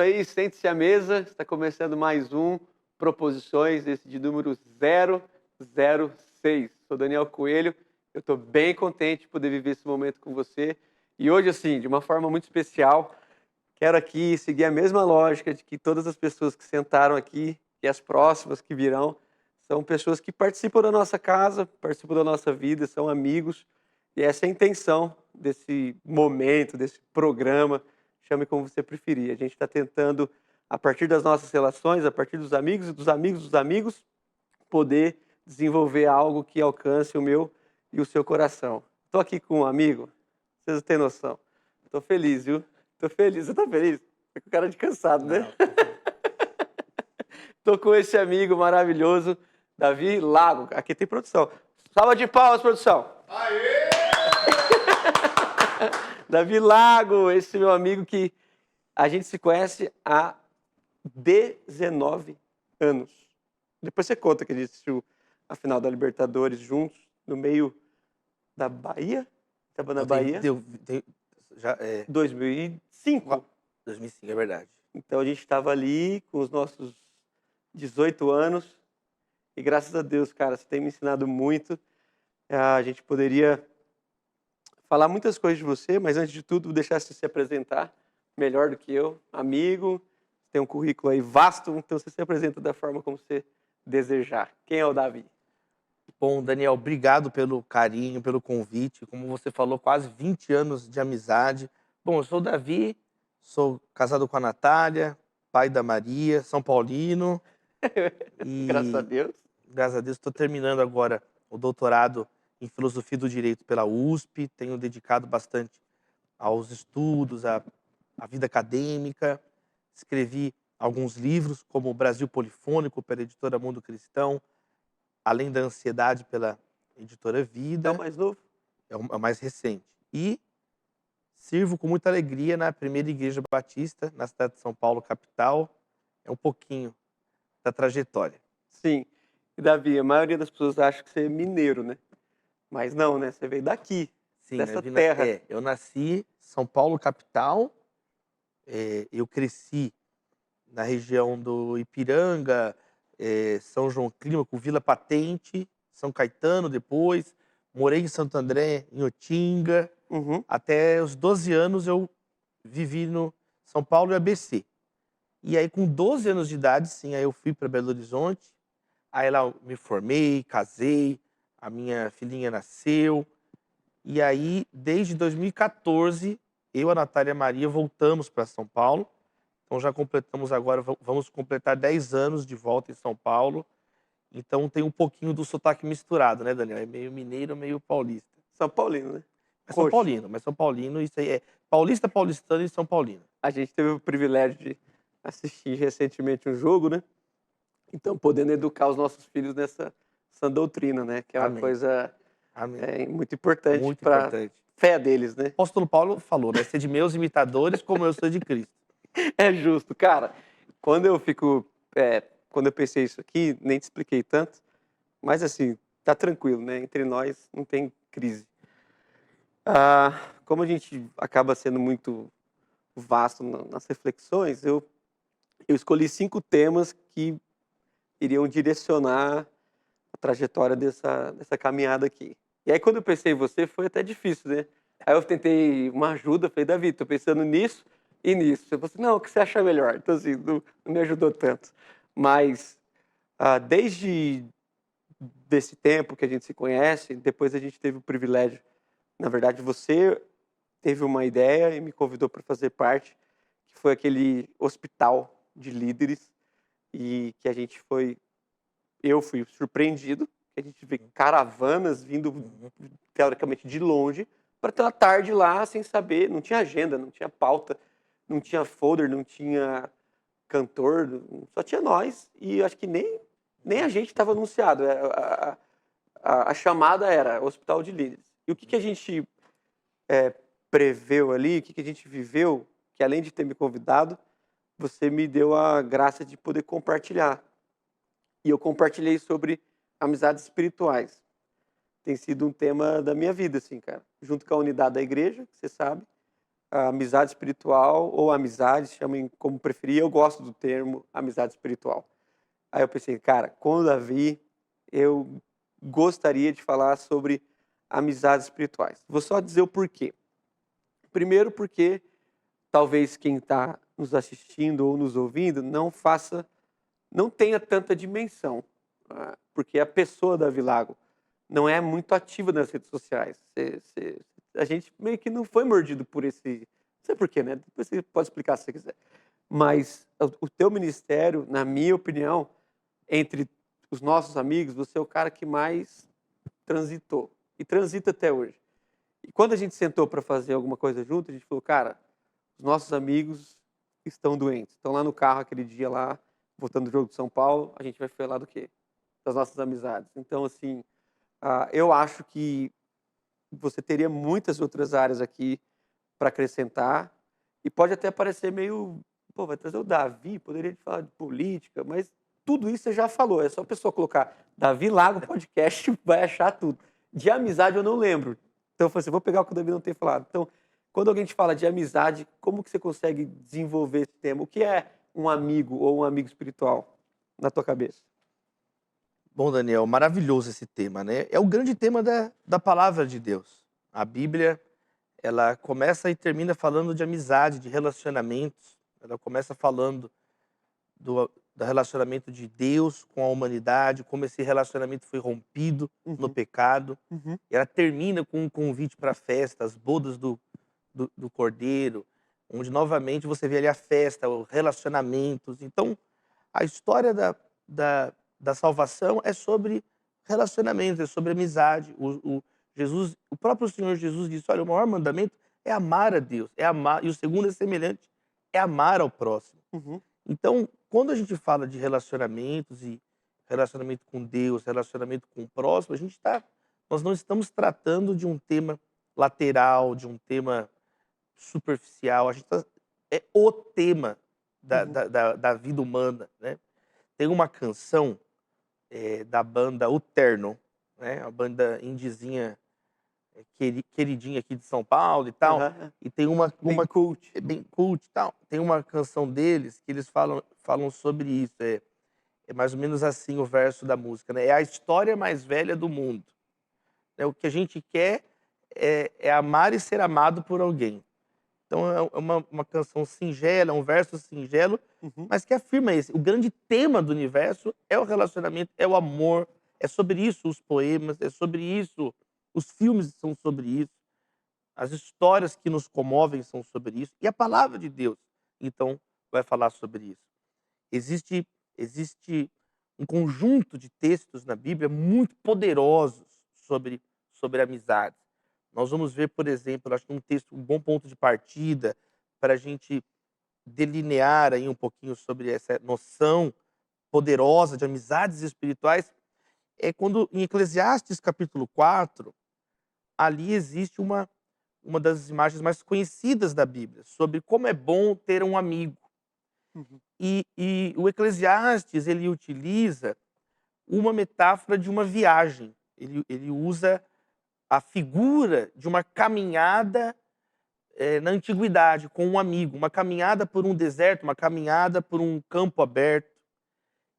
isso aí, sente-se à mesa. Está começando mais um Proposições, esse de número 006. Sou Daniel Coelho, eu estou bem contente de poder viver esse momento com você. E hoje, assim, de uma forma muito especial, quero aqui seguir a mesma lógica de que todas as pessoas que sentaram aqui e as próximas que virão são pessoas que participam da nossa casa, participam da nossa vida, são amigos. E essa é a intenção desse momento, desse programa, chame como você preferir. A gente está tentando, a partir das nossas relações, a partir dos amigos e dos amigos dos amigos, poder desenvolver algo que alcance o meu e o seu coração. Estou aqui com um amigo, vocês não têm noção. Estou feliz, viu? Estou feliz. Você está feliz? Tá com cara de cansado, né? Não, tô feliz. Estou com esse amigo maravilhoso, Davi Lago. Aqui tem produção. Salva de palmas, produção. Aê! Davi Lago, esse meu amigo que a gente se conhece há 19 anos. Depois você conta que a gente assistiu a final da Libertadores juntos, no meio da Bahia. Estava na Não, Bahia. Já é 2005. 2005, é verdade. Então a gente estava ali com os nossos 18 anos. E graças a Deus, cara, você tem me ensinado muito. A gente poderia falar muitas coisas de você, mas antes de tudo, vou deixar você se apresentar melhor do que eu. Amigo, tem um currículo aí vasto, então você se apresenta da forma como você desejar. Quem é o Davi? Bom, Daniel, obrigado pelo carinho, pelo convite. Como você falou, quase 20 anos de amizade. Bom, eu sou o Davi, sou casado com a Natália, pai da Maria, São Paulino. Graças a E, Deus. graças a Deus, estou terminando agora o doutorado em Filosofia do Direito pela USP. Tenho dedicado bastante aos estudos, à vida acadêmica. Escrevi alguns livros, como O Brasil Polifônico, pela editora Mundo Cristão, Além da Ansiedade, pela editora É o Vida, mais novo? é o mais recente. E sirvo com muita alegria na primeira igreja batista, na cidade de São Paulo, capital. É um pouquinho da trajetória. Sim. E Davi, a maioria das pessoas acha que você é mineiro, né? Mas não, né? Você veio daqui, Sim, dessa terra. eu nasci em São Paulo, capital. Eu cresci na região do Ipiranga, São João Clímaco, Vila Patente, São Caetano depois. Morei em Santo André, em Otinga. Uhum. Até os 12 anos eu vivi no São Paulo e ABC. E aí com 12 anos de idade, sim, aí eu fui para Belo Horizonte. Aí lá eu me formei, casei, a minha filhinha nasceu. E aí, desde 2014, eu, a Natália e a Maria voltamos para São Paulo. Então já completamos agora, vamos completar 10 anos de volta em São Paulo. Então tem um pouquinho do sotaque misturado, né, Daniel? É meio mineiro, meio paulista. São Paulino, né? Coxa. Mas São Paulino, isso aí é paulista, paulistano e São Paulino. A gente teve o privilégio de assistir recentemente um jogo, né? Então, podendo educar os nossos filhos nessa doutrina, né? Que é uma Amém. coisa Amém. muito importante Muito para a importante. fé deles, né? O apóstolo Paulo falou, né? Ser de meus imitadores como eu sou de Cristo. É justo. Cara, quando eu fico... quando eu pensei isso aqui, nem te expliquei tanto, mas assim, tá tranquilo, né? Entre nós não tem crise. Como a gente acaba sendo muito vasto nas reflexões, eu escolhi 5 temas que iriam direcionar a trajetória dessa caminhada aqui. E aí, quando eu pensei em você, foi até difícil, né? Aí eu tentei uma ajuda, falei, Davi, tô pensando nisso e nisso. Você falou assim, não, o que você acha melhor? Então, assim, não me ajudou tanto. Mas, desde desse tempo que a gente se conhece, depois a gente teve o privilégio, na verdade, você teve uma ideia e me convidou para fazer parte, que foi aquele hospital de líderes, e que a gente foi, eu fui surpreendido, que a gente vê caravanas vindo, teoricamente, de longe, para ter uma tarde lá sem saber, não tinha agenda, não tinha pauta, não tinha folder, não tinha cantor, só tinha nós, e acho que nem a gente estava anunciado. A chamada era Hospital de Líderes. E o que a gente preveu ali, o que a gente viveu, que além de ter me convidado, você me deu a graça de poder compartilhar. E eu compartilhei sobre amizades espirituais. Tem sido um tema da minha vida, assim, cara. Junto com a unidade da igreja, que você sabe, a amizade espiritual ou amizade, chamem como preferir, eu gosto do termo amizade espiritual. Aí eu pensei, cara, com o Davi, eu gostaria de falar sobre amizades espirituais. Vou só dizer o porquê. Primeiro porque talvez quem está nos assistindo ou nos ouvindo não tenha tanta dimensão, porque a pessoa Davi Lago não é muito ativa nas redes sociais. A gente meio que não foi mordido por esse, não sei porquê, né? Depois você pode explicar se você quiser. Mas o teu ministério, na minha opinião, entre os nossos amigos, você é o cara que mais transitou e transita até hoje. E quando a gente sentou para fazer alguma coisa junto, a gente falou, cara, os nossos amigos estão doentes. Estão lá no carro aquele dia lá, voltando do jogo de São Paulo, a gente vai falar do quê? Das nossas amizades. Então, assim, eu acho que você teria muitas outras áreas aqui para acrescentar e pode até parecer meio, pô, vai trazer o Davi, poderia falar de política, mas tudo isso você já falou, é só a pessoa colocar Davi Lago Podcast, vai achar tudo. De amizade eu não lembro. Então eu falei assim, vou pegar o que o Davi não tem falado. Então, quando alguém te fala de amizade, como que você consegue desenvolver esse tema? O que é um amigo ou um amigo espiritual na tua cabeça? Bom, Daniel, maravilhoso esse tema, né? É o grande tema da palavra de Deus. A Bíblia, ela começa e termina falando de amizade, de relacionamentos. Ela começa falando do relacionamento de Deus com a humanidade, como esse relacionamento foi rompido no Uhum, pecado. uhum, E ela termina com um convite para a festa, as bodas do Cordeiro, onde novamente você vê ali a festa, os relacionamentos. Então, a história da salvação é sobre relacionamento, é sobre amizade. O próprio Senhor Jesus disse: olha, o maior mandamento é amar a Deus, é amar, e o segundo é semelhante, é amar ao próximo. uhum, Então, quando a gente fala de relacionamentos e relacionamento com Deus, relacionamento com o próximo, nós não estamos tratando de um tema lateral, de um tema superficial. É o tema uhum. da vida humana, né? Tem uma canção da banda O Terno, né? A banda indizinha queridinha aqui de São Paulo e tal. Aham, E tem bem cult. é bem cult e tal. Tem uma canção deles que eles falam sobre isso. É mais ou menos assim o verso da música, né? É a história mais velha do mundo. Né? O que a gente quer é amar e ser amado por alguém. Então é uma canção singela, um verso singelo, Uhum, mas que afirma esse. O grande tema do universo é o relacionamento, é o amor, é sobre isso os poemas, é sobre isso os filmes são sobre isso, as histórias que nos comovem são sobre isso, e a palavra de Deus, então, vai falar sobre isso. Existe um conjunto de textos na Bíblia muito poderosos sobre amizade. Nós vamos ver, por exemplo, acho que um bom ponto de partida para a gente delinear aí um pouquinho sobre essa noção poderosa de amizades espirituais, é quando em Eclesiastes capítulo 4, ali existe uma das imagens mais conhecidas da Bíblia, sobre como é bom ter um amigo. uhum, E o Eclesiastes, ele utiliza uma metáfora de uma viagem. Ele usa a figura de uma caminhada na antiguidade com um amigo, uma caminhada por um deserto, uma caminhada por um campo aberto.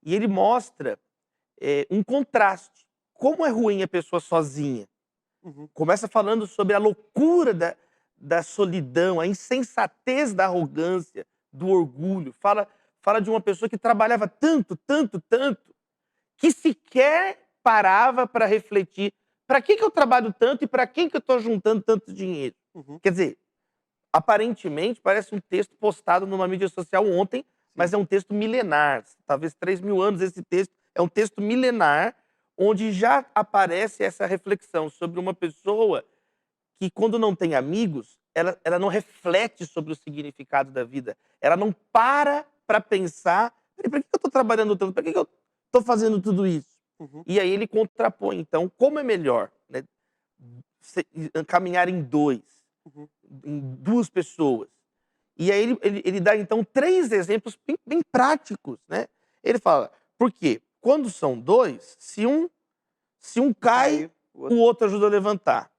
E ele mostra um contraste. Como é ruim a pessoa sozinha. uhum, Começa falando sobre a loucura da solidão, a insensatez da arrogância, do orgulho. Fala de uma pessoa que trabalhava tanto, tanto, tanto, que sequer parava para refletir: para que eu trabalho tanto e para quem que eu estou juntando tanto dinheiro? uhum. Quer dizer, aparentemente parece um texto postado numa mídia social ontem, Sim. mas é um texto milenar, talvez 3.000 anos esse texto. É um texto milenar, onde já aparece essa reflexão sobre uma pessoa que, quando não tem amigos, ela não reflete sobre o significado da vida. Ela não para pensar: "Para que eu estou trabalhando tanto? Para que eu estou fazendo tudo isso?". Uhum, E aí ele contrapõe, então, como é melhor, né, caminhar em dois, uhum, em duas pessoas. E aí ele dá, então, três exemplos bem práticos, né? Ele fala: por quê? Quando são dois, se um cai, caiu, o o outro outro ajuda a levantar.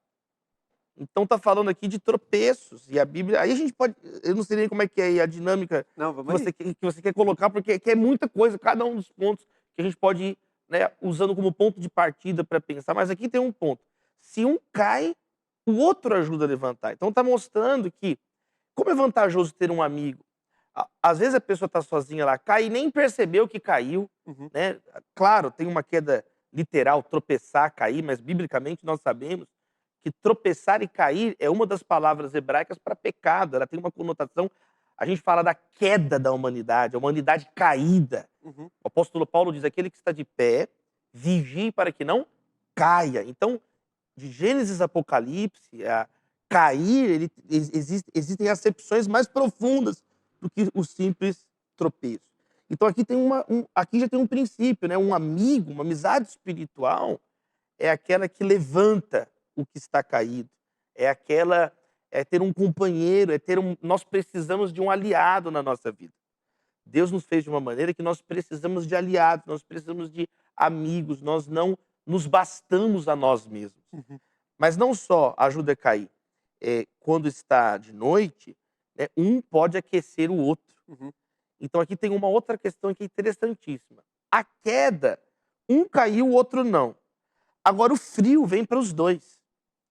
Então tá falando aqui de tropeços. E a Bíblia. Aí a gente pode. Eu não sei nem como é que é aí a dinâmica Não, vamos aí. que você quer colocar, porque que é muita coisa, cada um dos pontos que a gente pode ir, né, usando como ponto de partida para pensar. Mas aqui tem um ponto. Se um cai, o outro ajuda a levantar. Então tá mostrando que, como é vantajoso ter um amigo. Às vezes a pessoa tá sozinha lá, cai e nem percebeu que caiu, Uhum. né? Claro, tem uma queda literal, tropeçar, cair, mas biblicamente nós sabemos que tropeçar e cair é uma das palavras hebraicas para pecado. Ela tem uma conotação. A gente fala da queda da humanidade, a humanidade caída. Uhum. O apóstolo Paulo diz: aquele que está de pé, vigie para que não caia. Então, de Gênesis a Apocalipse, a cair, existem acepções mais profundas do que o simples tropeço. Então aqui aqui já tem um princípio, né? Um amigo, uma amizade espiritual é aquela que levanta o que está caído. É aquela é ter um companheiro, nós precisamos de um aliado na nossa vida. Deus nos fez de uma maneira que nós precisamos de aliados, nós precisamos de amigos, nós não nos bastamos a nós mesmos. Uhum. Mas não só ajuda a cair, quando está de noite, né, um pode aquecer o outro. Uhum. Então aqui tem uma outra questão que é interessantíssima. A queda, um caiu, o outro não. Agora o frio vem para os dois.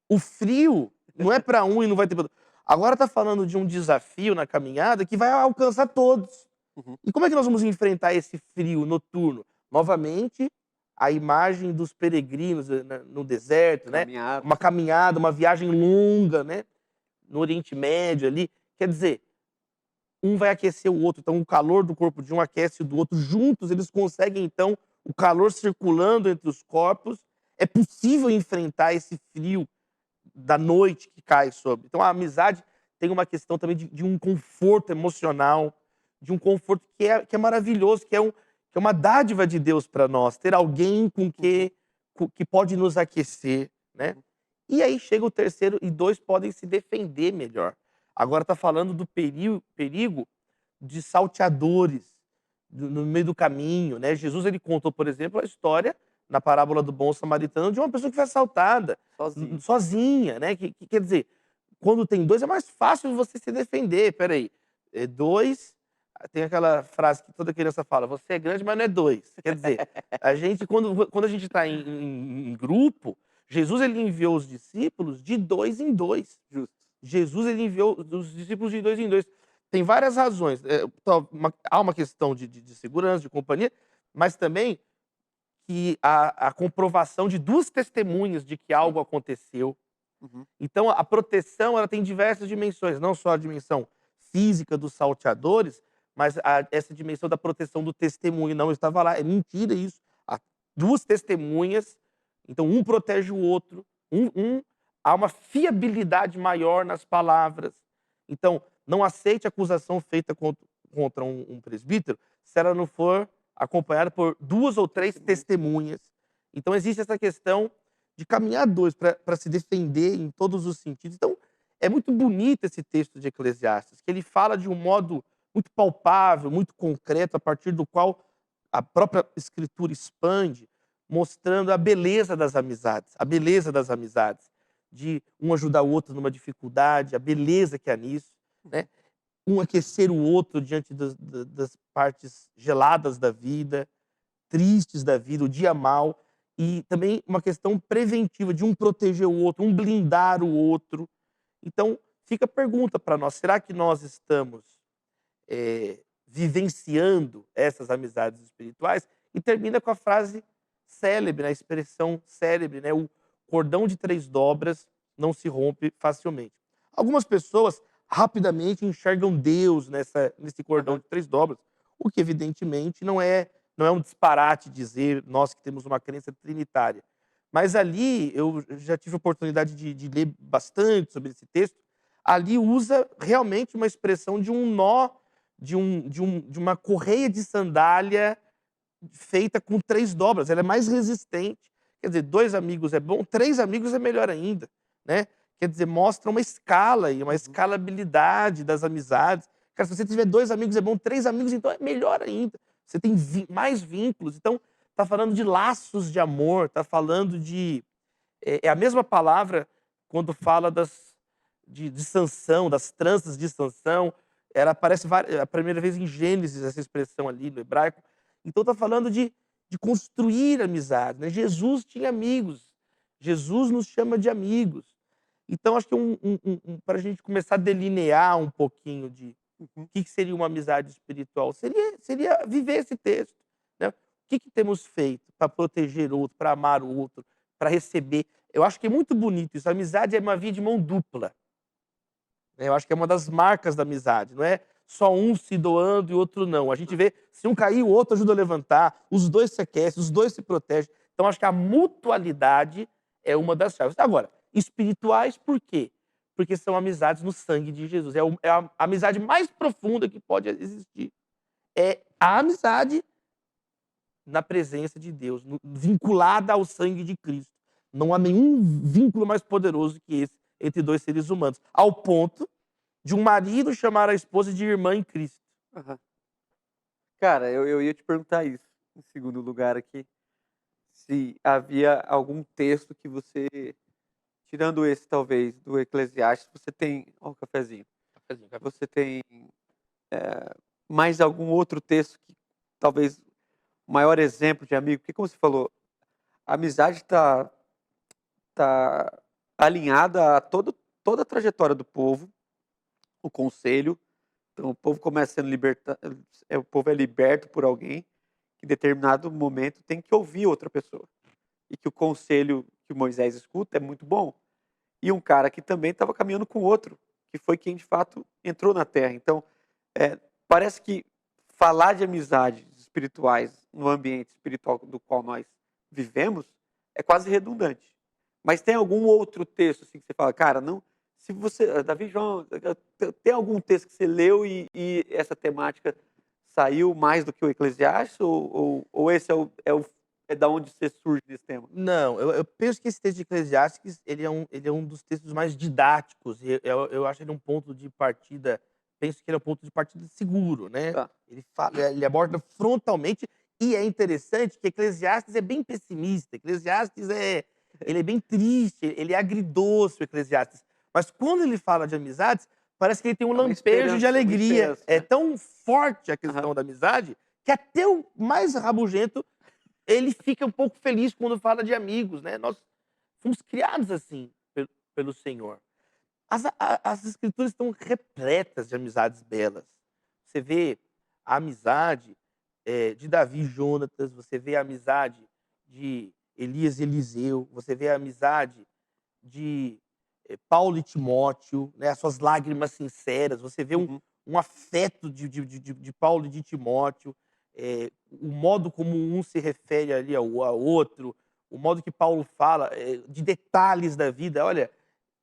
O frio não é para um e não vai ter para outro. Agora está falando de um desafio na caminhada que vai alcançar todos. Uhum. E como é que nós vamos enfrentar esse frio noturno? Novamente, a imagem dos peregrinos no deserto, né? Caminhada. Uma caminhada, uma viagem longa, né? No Oriente Médio ali. Quer dizer, um vai aquecer o outro, então o calor do corpo de um aquece o do outro. Juntos eles conseguem, então, o calor circulando entre os corpos. É possível enfrentar esse frio da noite que cai sobre. Então a amizade tem uma questão também de um conforto emocional, de um conforto que é maravilhoso, que é uma dádiva de Deus para nós, ter alguém que pode nos aquecer, né? E aí chega o terceiro e dois podem se defender melhor. Agora está falando do perigo de salteadores no meio do caminho, né? Jesus ele contou, por exemplo, a história na parábola do bom samaritano de uma pessoa que foi assaltada Sozinho. sozinha, né? Que quer dizer, quando tem dois é mais fácil você se defender. Peraí, dois, tem aquela frase que toda criança fala: você é grande, mas não é dois. Quer dizer, a gente quando a gente está em grupo, Jesus ele enviou os discípulos de dois em dois. Justo. Jesus ele enviou os discípulos de dois em dois. Tem várias razões. Há uma questão de segurança, de companhia, mas também que a comprovação de duas testemunhas de que algo aconteceu. Uhum. Então a proteção ela tem diversas dimensões, não só a dimensão física dos salteadores, mas essa dimensão da proteção do testemunho. Não, eu estava lá, é mentira isso. Há duas testemunhas, então um protege o outro, há uma fiabilidade maior nas palavras. Então, não aceite acusação feita contra um presbítero se ela não for acompanhada por duas ou três testemunhas. Então, existe essa questão de caminhar dois para se defender em todos os sentidos. Então, é muito bonito esse texto de Eclesiastes, que ele fala de um modo muito palpável, muito concreto, a partir do qual a própria Escritura expande, mostrando a beleza das amizades, de um ajudar o outro numa dificuldade, a beleza que há nisso, né? Um aquecer o outro diante das partes geladas da vida, tristes da vida, o dia mau, e também uma questão preventiva de um proteger o outro, um blindar o outro. Então, fica a pergunta para nós: será que nós estamos vivenciando essas amizades espirituais? E termina com a frase célebre, a expressão célebre, né? O cordão de 3 dobras não se rompe facilmente. Algumas pessoas rapidamente enxergam Deus nesse cordão de 3 dobras, o que evidentemente não é um disparate dizer nós que temos uma crença trinitária. Mas ali, eu já tive a oportunidade de ler bastante sobre esse texto, ali usa realmente uma expressão de um nó, de uma correia de sandália feita com 3 dobras. Ela é mais resistente. Quer dizer, 2 amigos é bom, 3 amigos é melhor ainda, né? Quer dizer, mostra uma escala e uma escalabilidade das amizades. Cara, se você tiver 2 amigos é bom, 3 amigos então é melhor ainda. Você tem mais vínculos. Então, está falando de laços de amor, está falando de... É a mesma palavra quando fala de Sansão, das tranças de Sansão, ela aparece a primeira vez em Gênesis, essa expressão ali no hebraico. Então está falando de construir amizade, né? Jesus tinha amigos, Jesus nos chama de amigos. Então acho que para a gente começar a delinear um pouquinho de Uhum. o que seria uma amizade espiritual, seria viver esse texto, né? O que temos feito para proteger o outro, para amar o outro, para receber. Eu acho que é muito bonito isso. A amizade é uma via de mão dupla, né? Eu acho que é uma das marcas da amizade. Não é só um se doando e o outro não. A gente vê, se um cair, o outro ajuda a levantar, os dois se aquecem, os dois se protegem. Então, acho que a mutualidade é uma das chaves. Agora, espirituais, por quê? Porque são amizades no sangue de Jesus. É a amizade mais profunda que pode existir. É a amizade na presença de Deus, vinculada ao sangue de Cristo. Não há nenhum vínculo mais poderoso que esse entre dois seres humanos. Ao ponto de um marido chamar a esposa de irmã em Cristo. Aham. Cara, eu ia te perguntar isso, em segundo lugar aqui, se havia algum texto que você, tirando esse talvez do Eclesiastes, você tem, ó, o cafezinho, Cafezinho, cafezinho. você tem mais algum outro texto que talvez o maior exemplo de amigo, porque como você falou, a amizade tá alinhada a toda a trajetória do povo, o conselho. Então o povo começa sendo o povo é liberto por alguém que em determinado momento tem que ouvir outra pessoa. E que o conselho que o Moisés escuta é muito bom. E um cara que também estava caminhando com outro, que foi quem de fato entrou na terra. Então, parece que falar de amizades espirituais no ambiente espiritual do qual nós vivemos é quase redundante. Mas tem algum outro texto assim que você fala, cara, não, se você, Davi João, tem algum texto que você leu e essa temática saiu mais do que o Eclesiastes ou esse é da onde você surge nesse tema? Não, eu penso que esse texto de Eclesiastes, ele é um dos textos mais didáticos, e eu acho ele um ponto de partida, penso que ele é um ponto de partida seguro, né. Tá. Ele aborda frontalmente, e é interessante que Eclesiastes é bem pessimista, Eclesiastes ele é bem triste, ele é agridoce, o Eclesiastes. Mas quando ele fala de amizades, parece que ele tem um É uma lampejo de uma alegria. esperança, É né? tão forte a Aham. questão da amizade, que até o mais rabugento ele fica um pouco feliz quando fala de amigos, né. Nós fomos criados assim pelo Senhor. As escrituras estão repletas de amizades belas. Você vê a amizade, de Davi e Jonatas, você vê a amizade de Elias e Eliseu, você vê a amizade de, Paulo e Timóteo, né, as suas lágrimas sinceras, você vê um Uhum. um afeto de Paulo e de Timóteo, o modo como um se refere ali ao outro, o modo que Paulo fala, de detalhes da vida. "Olha,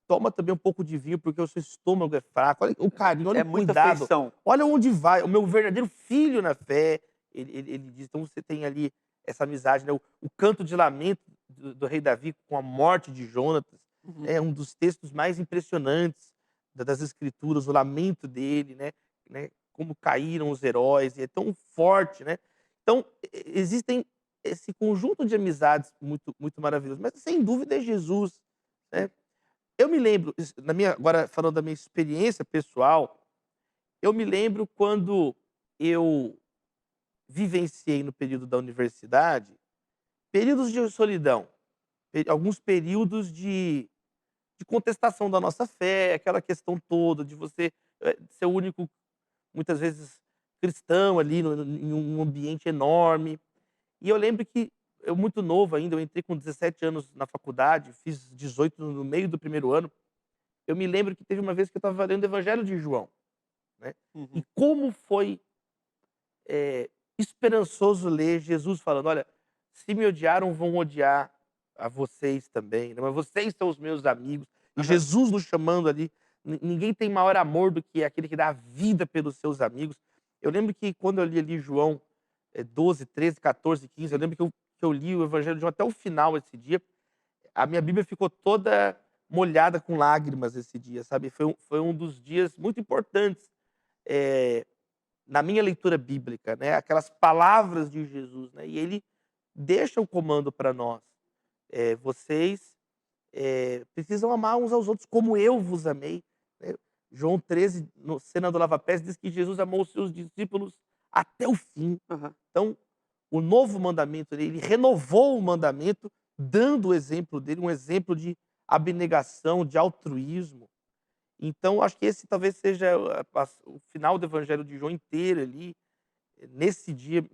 toma também um pouco de vinho, porque o seu estômago é fraco". Olha o carinho, olha É o muita cuidado, afeição. olha onde vai, o meu verdadeiro filho na fé, ele diz. Então você tem ali essa amizade, né, o canto de lamento do rei Davi com a morte de Jonatas, Uhum. é um dos textos mais impressionantes das escrituras, o lamento dele, né, como caíram os heróis, e é tão forte, né. Então, existem esse conjunto de amizades muito muito maravilhoso, mas sem dúvida é Jesus, Sim. né. Eu me lembro, agora falando da minha experiência pessoal, eu me lembro quando eu vivenciei no período da universidade, períodos de solidão, alguns períodos de contestação da nossa fé, aquela questão toda de você, ser o único, muitas vezes, cristão ali em um ambiente enorme. E eu lembro que eu muito novo ainda, eu entrei com 17 anos na faculdade, fiz 18 no meio do primeiro ano. Eu me lembro que teve uma vez que eu estava lendo o Evangelho de João, né, e Uhum. como foi, esperançoso ler Jesus falando: "Olha, se me odiaram, vão odiar a vocês também, né, mas vocês são os meus amigos". E Aham. Jesus nos chamando ali, ninguém tem maior amor do que aquele que dá a vida pelos seus amigos. Eu lembro que quando eu li ali João, 12, 13, 14, 15, eu Sim. lembro que eu li o Evangelho de João até o final esse dia, a minha Bíblia ficou toda molhada com lágrimas esse dia, sabe. Foi um dos dias muito importantes, eh, na minha leitura bíblica, né, aquelas palavras de Jesus, né, e ele deixa o comando para nós. "Vocês precisam amar uns aos outros como eu vos amei, né. João 13, no cena do lava-pés, diz que Jesus amou os seus discípulos até o fim. Aham. Então, o novo mandamento, ele renovou o mandamento, dando o exemplo dele, um exemplo de abnegação, de altruísmo. Então, acho que esse talvez seja o final do evangelho de João inteiro ali, nesse dia,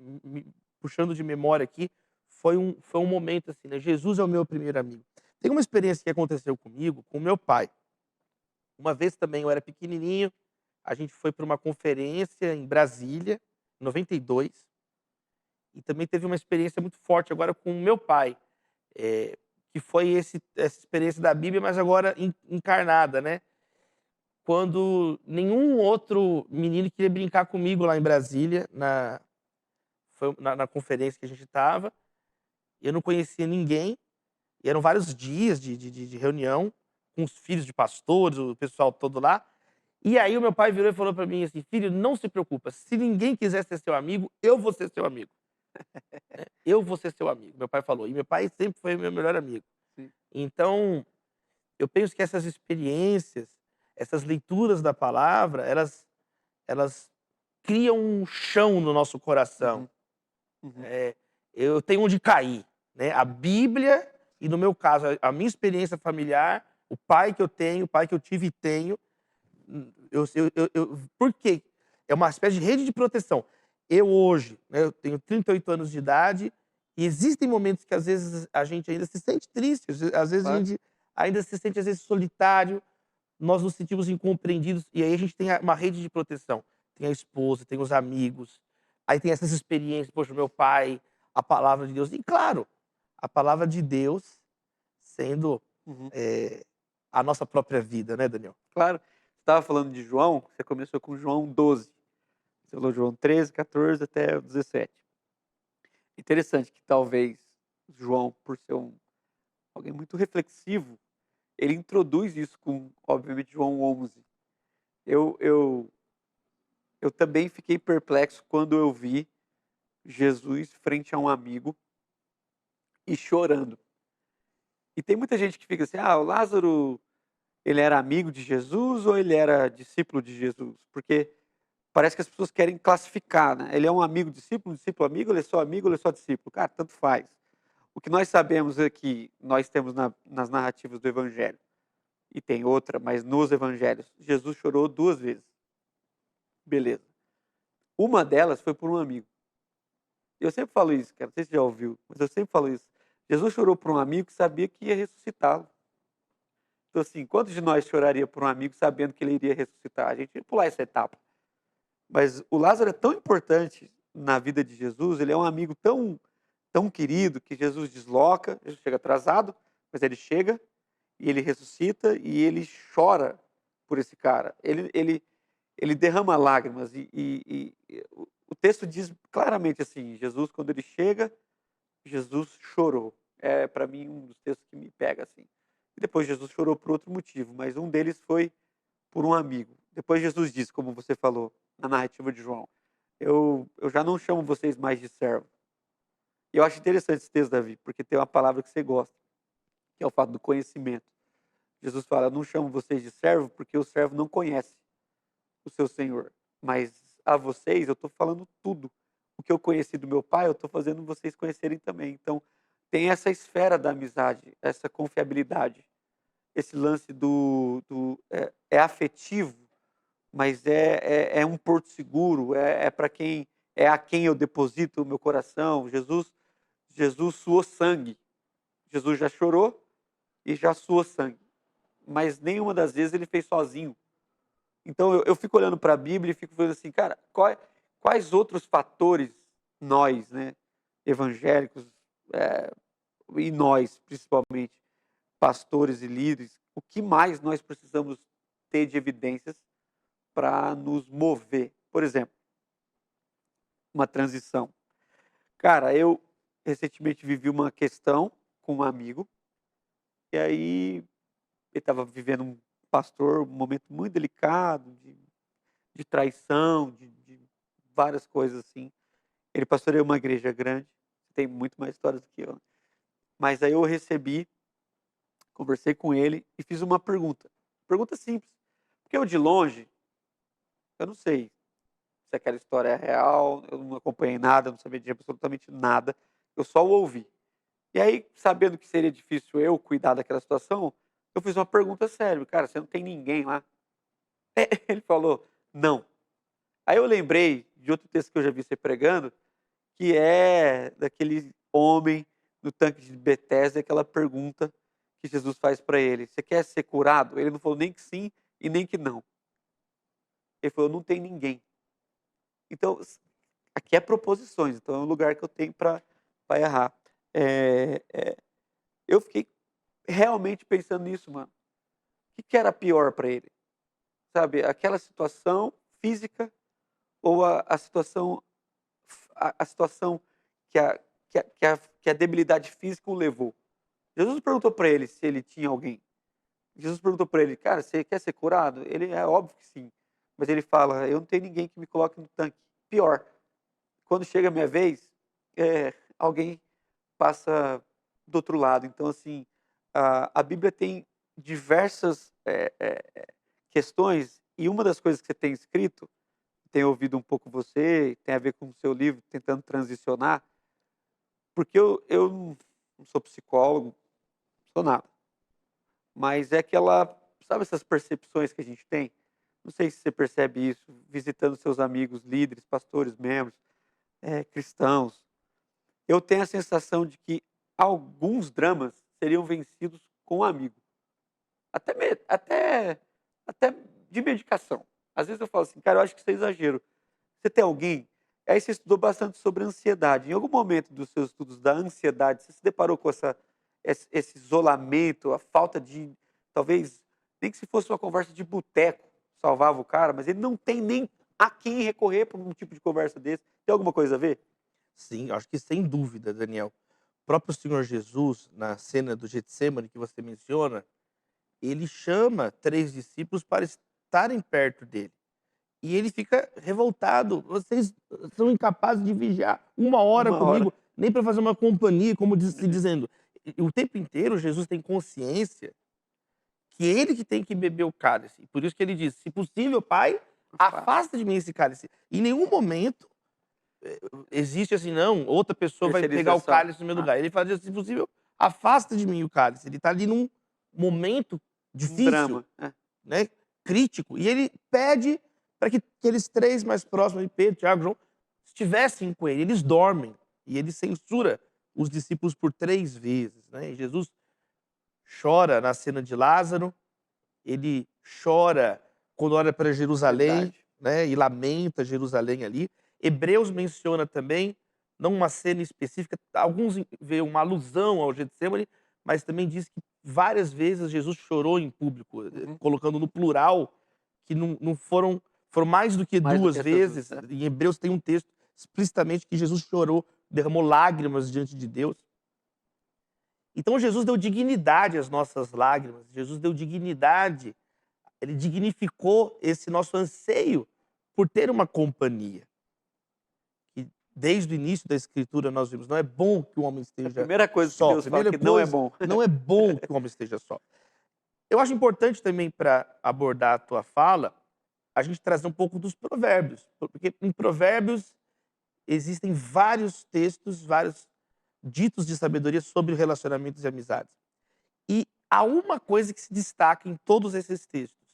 puxando de memória aqui, foi um momento assim, né? Jesus é o meu primeiro amigo. Tem uma experiência que aconteceu comigo, com meu pai. Uma vez também eu era pequenininho, a gente foi para uma conferência em Brasília, em 92, e também teve uma experiência muito forte agora com o meu pai, que foi essa experiência da Bíblia, mas agora encarnada, né? Quando nenhum outro menino queria brincar comigo lá em Brasília, na conferência que a gente estava, eu não conhecia ninguém, e eram vários dias de reunião, com os filhos de pastores, o pessoal todo lá. E aí o meu pai virou e falou para mim assim: "Filho, não se preocupa, se ninguém quiser ser seu amigo, eu vou ser seu amigo, né, eu vou ser seu amigo", meu pai falou, e meu pai sempre foi meu melhor amigo. Sim. Então, eu penso que essas experiências, essas leituras da palavra, elas criam um chão no nosso coração. Uhum. Uhum. Eu tenho onde cair, né, a Bíblia e, no meu caso, a minha experiência familiar, o pai que eu tenho, o pai que eu tive e tenho, por quê? É uma espécie de rede de proteção. Eu hoje, né, eu tenho 38 anos de idade, e existem momentos que às vezes a gente ainda se sente triste, às vezes a Claro. gente ainda se sente às vezes solitário, nós nos sentimos incompreendidos, e aí a gente tem uma rede de proteção. Tem a esposa, tem os amigos, aí tem essas experiências, poxa, meu pai, a palavra de Deus, e claro, a palavra de Deus sendo, Uhum. eh, a nossa própria vida, né, Daniel? Claro. Você estava falando de João, você começou com João 12. Você falou João 13, 14 até o 17. Interessante que talvez João, por ser alguém muito reflexivo, ele introduz isso com, obviamente, João 11. Eu eu eu também fiquei perplexo quando eu vi Jesus frente a um amigo e chorando. E tem muita gente que fica assim: "Ah, o Lázaro, ele era amigo de Jesus ou ele era discípulo de Jesus?" Porque parece que as pessoas querem classificar, né. Ele é um amigo discípulo amigo, ele é só amigo, ele é só discípulo. Cara, tanto faz. O que nós sabemos é que nós temos nas narrativas do evangelho, e tem outra, mas nos evangelhos, Jesus chorou 2 vezes. Beleza. Uma delas foi por um amigo. Eu sempre falo isso, cara, não sei se você já ouviu, mas eu sempre falo isso. Jesus chorou por um amigo que sabia que ia ressuscitá-lo. Então, assim, quantos de nós choraria por um amigo sabendo que ele iria ressuscitar? A gente ia pular essa etapa. Mas o Lázaro é tão importante na vida de Jesus, ele é um amigo tão querido que Jesus desloca, Jesus chega atrasado, mas ele chega e ele ressuscita e ele chora por esse cara. Ele derrama lágrimas e o texto diz claramente assim: Jesus, quando ele chega, Jesus chorou. É para mim um dos textos que me pega assim. E depois Jesus chorou por outro motivo, mas um deles foi por um amigo. Depois Jesus disse, como você falou na narrativa de João: eu já não chamo vocês mais de servo. E eu acho interessante esse texto, Davi, porque tem uma palavra que você gosta, que é o fato do conhecimento. Jesus fala: "Eu não chamo vocês de servo, porque o servo não conhece o seu senhor, mas a vocês eu estou falando tudo. O que eu conheci do meu pai, eu estou fazendo vocês conhecerem também." Então, tem essa esfera da amizade, essa confiabilidade, esse lance é afetivo, mas é um porto seguro, é para quem é a quem eu deposito o meu coração. Jesus suou sangue. Jesus já chorou e já suou sangue, mas nenhuma das vezes ele fez sozinho. Então eu fico olhando para a Bíblia e fico vendo assim, cara, quais outros fatores nós, né, evangélicos, eh, e nós principalmente, pastores e líderes, o que mais nós precisamos ter de evidências para nos mover? Por exemplo, uma transição. Cara, eu recentemente vivi uma questão com um amigo, e aí ele estava vivendo um momento muito delicado de traição, de várias coisas assim. Ele pastoreia uma igreja grande, tem muito mais histórias do que eu. Mas aí eu recebi conversei com ele e fiz uma pergunta simples, porque eu de longe, eu não sei se aquela história é real, eu não acompanhei nada, eu não sabia de absolutamente nada, eu só o ouvi. E aí, sabendo que seria difícil eu cuidar daquela situação, eu fiz uma pergunta séria: "Cara, você não tem ninguém lá?" Ele falou: "Não". Aí eu lembrei de outro texto que eu já vi você pregando, que é daquele homem no tanque de Betesda, aquela pergunta que Jesus faz para ele: "Você quer ser curado?" Ele não falou nem que sim e nem que não. Ele falou: "Não tem ninguém". Então, aqui é proposições, então é um lugar que eu tenho para errar. Eu fiquei realmente pensando nisso, mano. O que que era pior para ele? Sabe, aquela situação física ou a situação a situação que a debilidade física o levou? Jesus perguntou para ele se ele tinha alguém. Jesus perguntou para ele: "Cara, você quer ser curado?" Ele: "É óbvio que sim." Mas ele fala: "Eu não tenho ninguém que me coloque no tanque." Pior, quando chega a minha vez, alguém passa do outro lado. Então, assim, a Bíblia tem diversas, questões, e uma das coisas que você tem escrito, tenho ouvido um pouco você, tem a ver com o seu livro, tentando transicionar, porque eu não sou psicólogo, não sou nada, mas é aquela, sabe, essas percepções que a gente tem? Não sei se você percebe isso, visitando seus amigos líderes, pastores, membros, cristãos. Eu tenho a sensação de que alguns dramas seriam vencidos com um amigo. Até de medicação. Às vezes eu falo assim: "Cara, eu acho que isso é exagero." Você tem alguém, aí você estudou bastante sobre ansiedade. Em algum momento dos seus estudos da ansiedade, você se deparou com esse isolamento, a falta de, talvez, nem que se fosse uma conversa de boteco, salvava o cara, mas ele não tem nem a quem recorrer para um tipo de conversa desse. Tem alguma coisa a ver? Sim, acho que sem dúvida, Daniel. O próprio Senhor Jesus, na cena do Getsêmani que você menciona, ele chama 3 discípulos para estarem perto dele. E ele fica revoltado: "Vocês são incapazes de vigiar 1 hora Uma hora. comigo, nem para fazer uma companhia", como se dizendo. E o tempo inteiro Jesus tem consciência que ele que tem que beber o cálice. E por isso que ele diz: "Se possível, Pai, Afasta. afasta de mim esse cálice". Em nenhum momento existe assim: "Não, outra pessoa vai pegar o Terceirização. cálice no meu Ah, lugar". Ele fala assim: "Se possível, afasta de mim o cálice". Ele está ali num momento um difícil, drama. É. né, crítico, e ele pede para que aqueles 3 mais próximos de Pedro, Tiago, João, estivessem com ele. Eles dormem, e ele censura os discípulos por 3 vezes, né. E Jesus chora na cena de Lázaro, ele chora quando olha para Jerusalém, Verdade. né, e lamenta Jerusalém ali. Hebreus menciona também, não uma cena específica, alguns vê uma alusão ao Getsêmani, mas também diz que várias vezes Jesus chorou em público, Uhum. colocando no plural, que não foram mais do que Mais do 2 que essas 2. vezes. Em Hebreus tem um texto explicitamente que Jesus chorou, derramou lágrimas diante de Deus. Então Jesus deu dignidade às nossas lágrimas, Jesus deu dignidade, ele dignificou esse nosso anseio por ter uma companhia. E desde o início da escritura nós vimos: não é bom que o homem É a esteja primeira coisa que só. Deus fala Primeira que não é coisa, bom. não é bom que o homem esteja só. Eu acho importante também, para abordar a tua fala, a gente trazer um pouco dos provérbios, porque em provérbios existem vários textos, vários ditos de sabedoria sobre relacionamentos e amizades. E há uma coisa que se destaca em todos esses textos: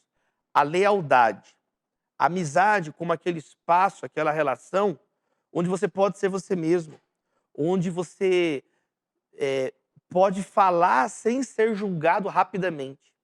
a lealdade. A amizade como aquele espaço, aquela relação onde você pode ser você mesmo, onde você pode falar sem ser julgado rapidamente,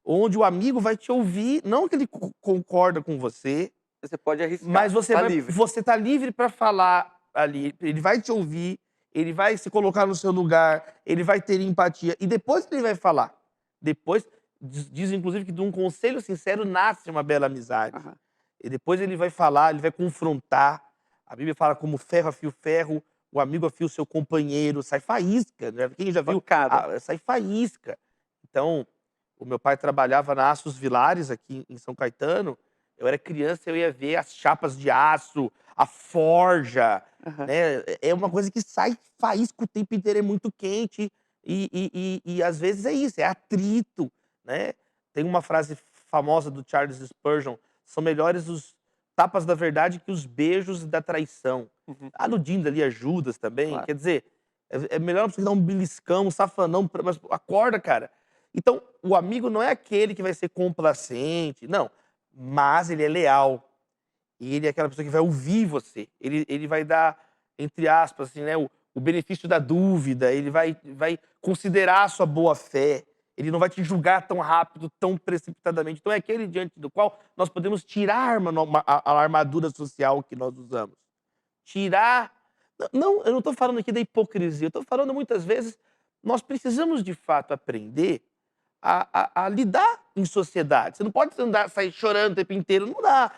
onde o amigo vai te ouvir, não que ele concorda com você, Você pode mas arriscar, tá livre. você tá livre para falar ali, ele vai te ouvir, ele vai se colocar no seu lugar, ele vai ter empatia e depois ele vai falar. Depois diz inclusive que de um conselho sincero nasce uma bela amizade. Aham. E depois ele vai falar, ele vai confrontar. A Bíblia fala: como ferro afia o ferro, o amigo afia o seu companheiro, sai faísca, né? Quem já viu, Pancada. sai faísca. Então, o meu pai trabalhava na Aços Vilares, aqui em São Caetano. Eu era criança, eu ia ver as chapas de aço, a forja, Aham. né? É uma coisa que sai faísca o tempo inteiro, é muito quente. E às vezes é isso, é atrito, né. Tem uma frase famosa do Charles Spurgeon: "São melhores os tapas da verdade que os beijos da traição", Uhum. aludindo ali a Judas também. Claro. Quer dizer, é melhor uma pessoa que dá um beliscão, um safanão, mas acorda, cara. Então, o amigo não é aquele que vai ser complacente, não, mas ele é leal. E ele é aquela pessoa que vai ouvir você. Ele vai dar, entre aspas, assim, né, o benefício da dúvida, ele vai considerar a sua boa-fé, ele não vai te julgar tão rápido, tão precipitadamente. Então é aquele diante do qual nós podemos tirar a armadura social que nós usamos. Tirar. Não, eu não estou falando aqui da hipocrisia, eu estou falando muitas vezes, nós precisamos de fato aprender a lidar em sociedade. Você não pode sair chorando o tempo inteiro, não dá.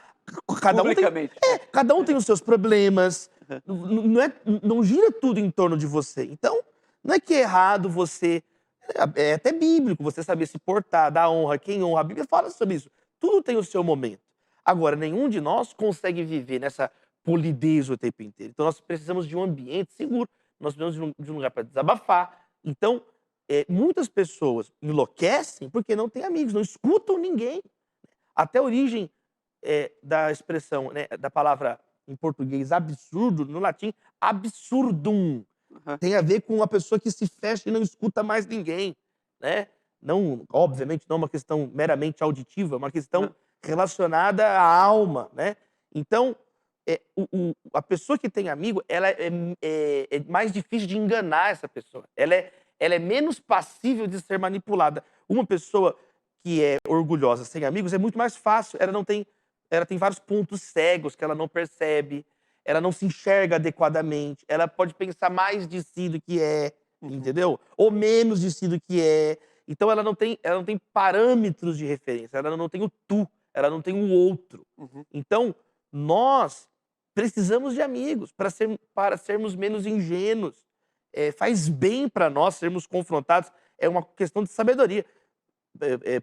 Cada um tem, Publicamente. cada um tem os seus problemas. Aham. Não gira tudo em torno de você. Então, não é que é errado você. É até bíblico você saber se portar, dar honra a quem honra. A Bíblia fala sobre isso. Tudo tem o seu momento. Agora, nenhum de nós consegue viver nessa polidez o tempo inteiro. Então, nós precisamos de um ambiente seguro. Nós precisamos de um lugar para desabafar. Então, muitas pessoas enlouquecem porque não têm amigos, não escutam ninguém. Até a origem da expressão, né, da palavra em português absurdo, no latim absurdum. Aham. Tem a ver com uma pessoa que se fecha e não escuta mais ninguém, né? Não, obviamente, não é uma questão meramente auditiva, é uma questão Aham. relacionada à alma, né? Então, a pessoa que tem amigo, ela é mais difícil de enganar essa pessoa. Ela é menos passível de ser manipulada. Uma pessoa que é orgulhosa sem amigos é muito mais fácil. Ela tem vários pontos cegos que ela não percebe, ela não se enxerga adequadamente, ela pode pensar mais de si do que é, Uhum. entendeu? Ou menos de si do que é. Então ela não tem parâmetros de referência, ela não tem o tu, ela não tem o outro. Uhum. Então, nós precisamos de amigos para sermos menos ingênuos. Faz bem para nós sermos confrontados, é uma questão de sabedoria.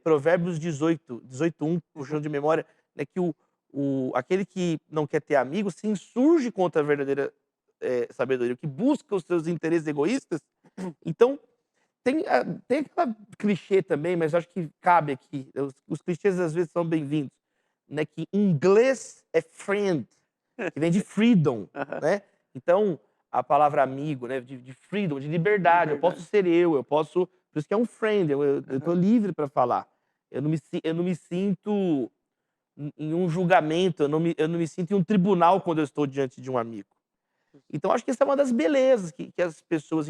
Provérbios 18:1, Uhum. puxando de memória, né, que aquele que não quer ter amigos se insurge contra a verdadeira sabedoria, o que busca os seus interesses egoístas. Então, tem aquela clichê também, mas eu acho que cabe aqui, os clichês às vezes são bem-vindos, né, que em inglês é friend, que vem de freedom, Aham. né. Então, a palavra amigo, né, de freedom, de liberdade, eu posso Liberdade. ser eu posso, por isso que é um friend, eu tô Aham. livre para falar. Eu não me sinto em um julgamento, eu não me sinto em um tribunal quando eu estou diante de um amigo. Então acho que essa é uma das belezas que as pessoas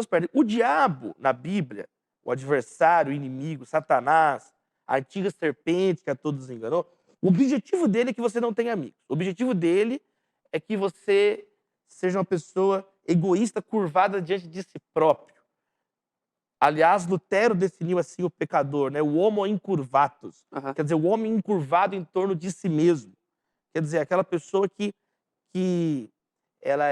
perdem. O diabo, na Bíblia, o adversário, o inimigo, Satanás, a antiga serpente que a todos enganou, o objetivo dele é que você não tenha amigos. O objetivo dele é que você seja uma pessoa egoísta, curvada diante de si próprio. Aliás, Lutero definiu assim o pecador, né? O homo incurvatus. Aham. Quer dizer, o homem encurvado em torno de si mesmo. Quer dizer, aquela pessoa que ela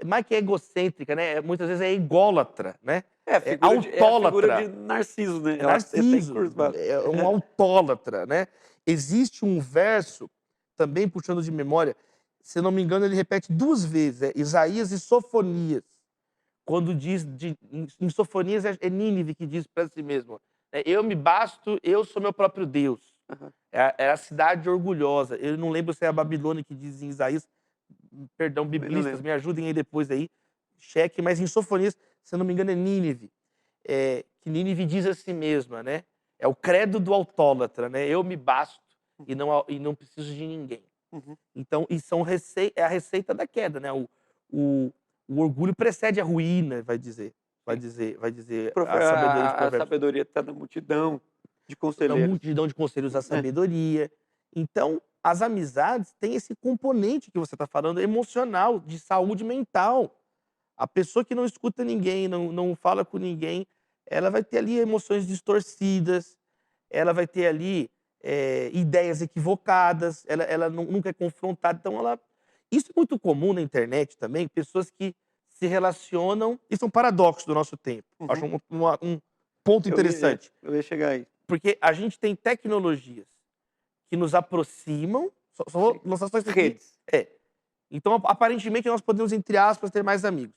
mais que egocêntrica, né? Muitas vezes é ególatra, né? É a É figura de autólatra. Narciso, né, É ela é até Narciso, encurvada. é um autólatra, né. Existe um verso, também puxando de memória, se não me engano ele repete 2 vezes, Isaías e Sofonias, quando diz em Sofonias é Nínive que diz para si mesmo, "Eu me basto, eu sou meu próprio Deus". Aham. É a cidade orgulhosa. Eu não lembro se é a Babilônia que diz em Isaías, perdão, Também não biblistas, lembro. me ajudem aí depois aí, cheque, mas em Sofonias, se eu não me engano é Nínive. Que Nínive diz a si mesma, né? É o credo do autólatra, né? Eu me basto Uhum. e não preciso de ninguém. Uhum. Então, é a receita da queda, né? O, o orgulho precede a ruína, vai Sim. dizer, vai dizer Profe a sabedoria de a Provérbios. sabedoria está na multidão de Na conselheiros. multidão de conselhos a É. sabedoria. Então, as amizades têm esse componente que você está falando, emocional, de saúde mental. A pessoa que não escuta ninguém, não fala com ninguém, ela vai ter ali emoções distorcidas, ela vai ter ali ideias equivocadas, ela nunca é confrontada. Então, isso é muito comum na internet também, pessoas que se relacionam. Isso é um paradoxo do nosso tempo. Acho Uhum. um ponto interessante. Eu ia chegar aí. Porque a gente tem tecnologias que nos aproximam. Só vou Sim. lançar só isso aqui. Redes. É. Então, aparentemente, nós podemos, entre aspas, ter mais amigos.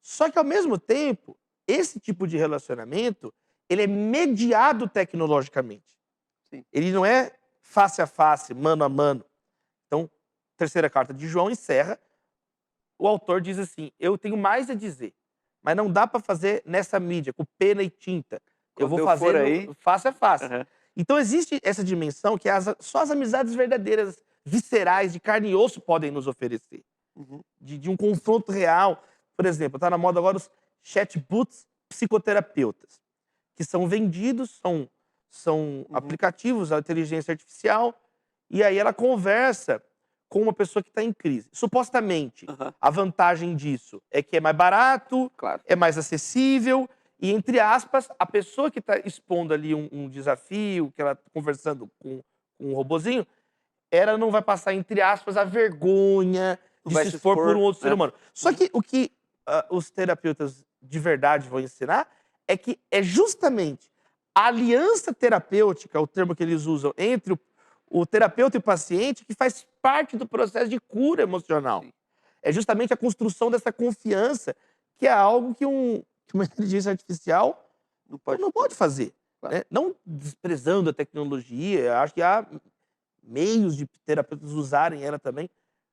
Só que, ao mesmo tempo, esse tipo de relacionamento, ele é mediado tecnologicamente. Sim. Ele não é face a face, mano a mano. Então, terceira carta de João encerra, o autor diz assim: eu tenho mais a dizer, mas não dá para fazer nessa mídia, com pena e tinta. Eu Quando vou eu fazer for aí. no face a face. Aham. Então existe essa dimensão que só as amizades verdadeiras, viscerais, de carne e osso podem nos oferecer. Uhum. De um confronto real. Por exemplo, está na moda agora os chatbots psicoterapeutas, que são vendidos, são Uhum. aplicativos da inteligência artificial, e aí ela conversa com uma pessoa que está em crise. Supostamente, Aham. a vantagem disso é que é mais barato, Claro. é mais acessível, e, entre aspas, a pessoa que está expondo ali um desafio, que ela está conversando com um robozinho, ela não vai passar, entre aspas, a vergonha Não de vai se se expor por expor, um outro ser né. humano. Só Uhum. que o que os terapeutas de verdade vão ensinar é que é justamente a aliança terapêutica, o termo que eles usam, entre o terapeuta e o paciente, que faz parte do processo de cura emocional. Sim. É justamente a construção dessa confiança, que é algo que uma inteligência artificial Não pode não pode fazer. fazer. Claro. Né? Não desprezando a tecnologia, eu acho que há meios de terapeutas usarem ela também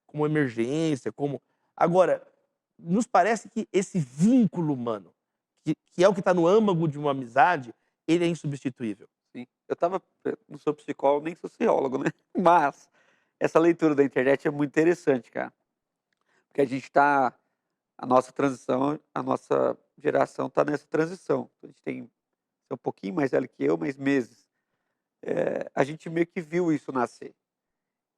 como emergência, como... Agora, nos parece que esse vínculo humano, que é o que está no âmago de uma amizade, ele é insubstituível. Sim. Não sou psicólogo nem sociólogo, né, mas essa leitura da internet é muito interessante, cara, porque a nossa geração está nessa transição. A gente tem é um pouquinho mais velho que eu, mas meses. A gente meio que viu isso nascer.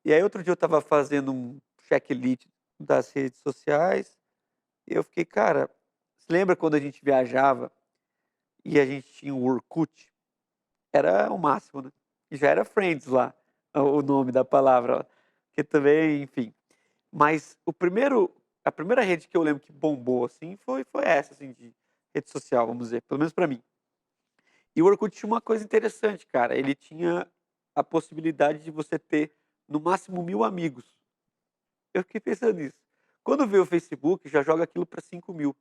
E aí outro dia eu estava fazendo um checklist das redes sociais, e eu fiquei: "Cara, você lembra quando a gente viajava e a gente tinha o Orkut?" Era o máximo, né. E já era Friends lá, o nome da palavra, que também, enfim. Mas a primeira rede que eu lembro que bombou, assim, foi essa, assim, de rede social, vamos dizer, pelo menos pra mim. E o Orkut tinha uma coisa interessante, cara, ele tinha a possibilidade de você ter, no máximo, 1000 amigos. Eu fiquei pensando nisso. Quando veio o Facebook, já joga aquilo para 5.000.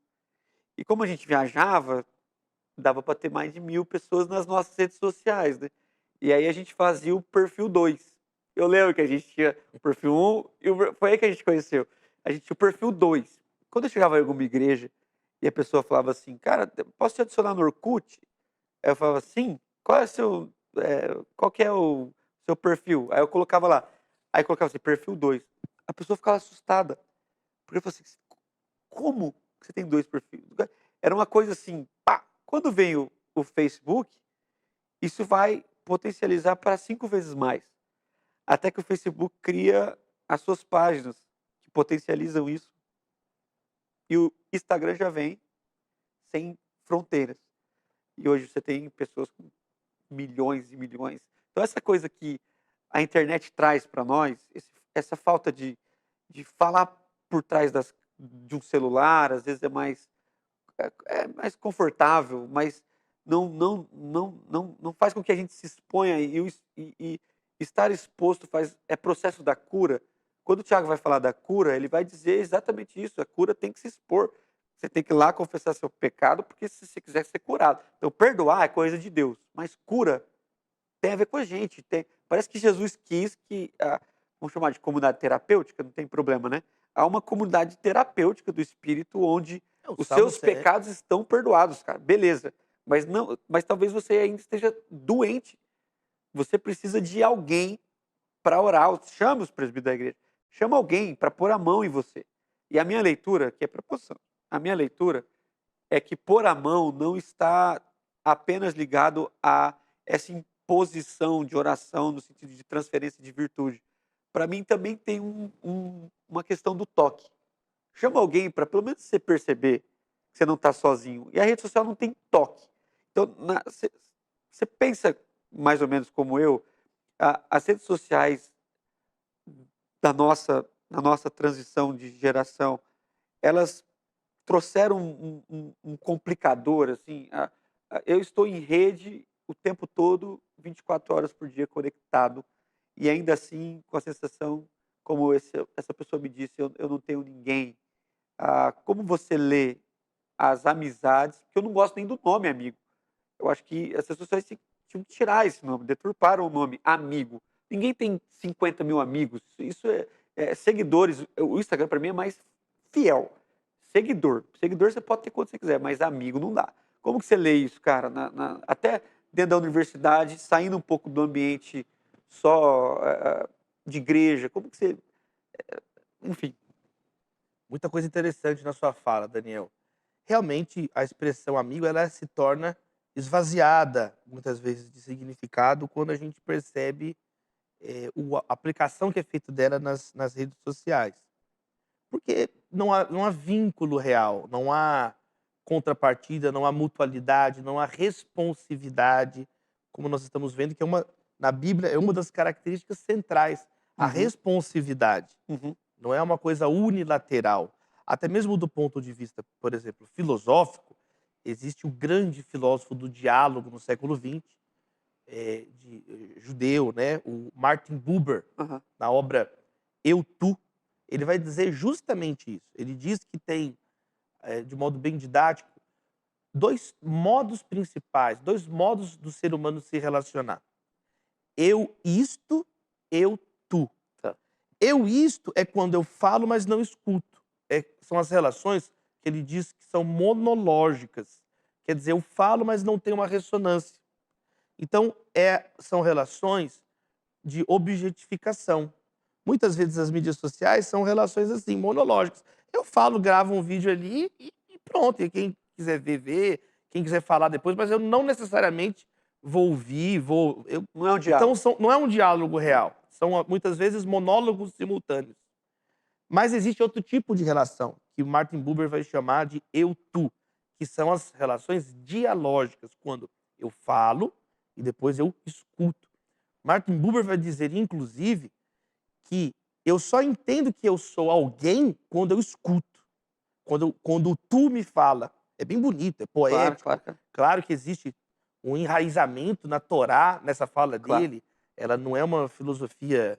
E como a gente viajava, dava para ter mais de 1000 pessoas nas nossas redes sociais, né. E aí a gente fazia o perfil 2. Eu lembro que a gente tinha o perfil 1 e foi aí que a gente conheceu. A gente tinha o perfil 2. Quando eu chegava em alguma igreja e a pessoa falava assim: "Cara, posso te adicionar no Orkut?" Aí eu falava: "Sim, qual que é o seu perfil?" Aí eu colocava lá, aí colocava assim: "Perfil 2." A pessoa ficava assustada, porque eu falei assim: "Como que você tem 2 perfis?" Era uma coisa assim, pá. Quando vem o Facebook, isso vai potencializar para 5 vezes mais, até que o Facebook cria as suas páginas, que potencializam isso, e o Instagram já vem sem fronteiras. E hoje você tem pessoas com milhões e milhões. Então essa coisa que a internet traz para nós, essa falta de falar por trás de um celular, às vezes é mais confortável, mas não faz com que a gente se exponha, e estar exposto é processo da cura. Quando o Tiago vai falar da cura, ele vai dizer exatamente isso: a cura tem que se expor. Você tem que ir lá confessar seu pecado, porque se você quiser ser curado. Então perdoar é coisa de Deus, mas cura tem a ver com a gente. Parece que Jesus quis que, vamos chamar de comunidade terapêutica, não tem problema, né? Há uma comunidade terapêutica do espírito onde O os Salmo seus 100, pecados estão perdoados, cara, beleza. Mas não, mas talvez você ainda esteja doente. Você precisa de alguém para orar. Chama os presbíteros da igreja. Chama alguém para pôr a mão em você. E a minha leitura, que é proporção, a minha leitura é que pôr a mão não está apenas ligado a essa imposição de oração no sentido de transferência de virtude. Para mim também tem uma questão do toque. Chama alguém para pelo menos você perceber que você não está sozinho. E a rede social não tem toque. Então, você pensa mais ou menos como eu, as redes sociais da nossa transição de geração, elas trouxeram um complicador, assim, eu estou em rede o tempo todo, 24 horas por dia conectado, e ainda assim com a sensação, como essa pessoa me disse: "Eu não tenho ninguém." Como você lê as amizades, porque eu não gosto nem do nome amigo. Eu acho que as pessoas tinham que tirar esse nome, deturparam o nome amigo. Ninguém tem 50 mil amigos, isso é seguidores. O Instagram para mim é mais fiel. Seguidor você pode ter quanto você quiser, mas amigo não dá. Como que você lê isso, cara? Até dentro da universidade, saindo um pouco do ambiente só de igreja, como que você... Enfim. Muita coisa interessante na sua fala, Daniel. Realmente, a expressão amigo, ela se torna esvaziada, muitas vezes, de significado quando a gente percebe a aplicação que é feita dela nas redes sociais. Porque não há vínculo real, não há contrapartida, não há mutualidade, não há responsividade, como nós estamos vendo que na Bíblia é uma das características centrais, a Uhum, responsividade. uhum, Não é uma coisa unilateral. Até mesmo do ponto de vista, por exemplo, filosófico, existe o grande filósofo do diálogo no século XX, judeu, né, o Martin Buber, aham, na obra Eu, Tu, ele vai dizer justamente isso. Ele diz que tem, de modo bem didático, dois modos principais, dois modos do ser humano se relacionar. Eu isto, eu tu. tá. Eu isto é quando eu falo, mas não escuto. São as relações que ele diz que são monológicas. Quer dizer, eu falo, mas não tem uma ressonância. Então, são relações de objetificação. Muitas vezes as mídias sociais são relações assim, monológicas. Eu falo, gravo um vídeo ali e pronto. E quem quiser ver, vê. Quem quiser falar depois, mas eu não necessariamente vou ouvir, Não é um então diálogo. não é um diálogo real. São muitas vezes monólogos simultâneos. Mas existe outro tipo de relação, que o Martin Buber vai chamar de eu-tu, que são as relações dialógicas, quando eu falo e depois eu escuto. Martin Buber vai dizer, inclusive, que eu só entendo que eu sou alguém quando eu escuto, quando o tu me fala. É bem bonito, é Claro, poético. claro, cara, Claro que existe um enraizamento na Torá, nessa fala claro. dele. Ela não é uma filosofia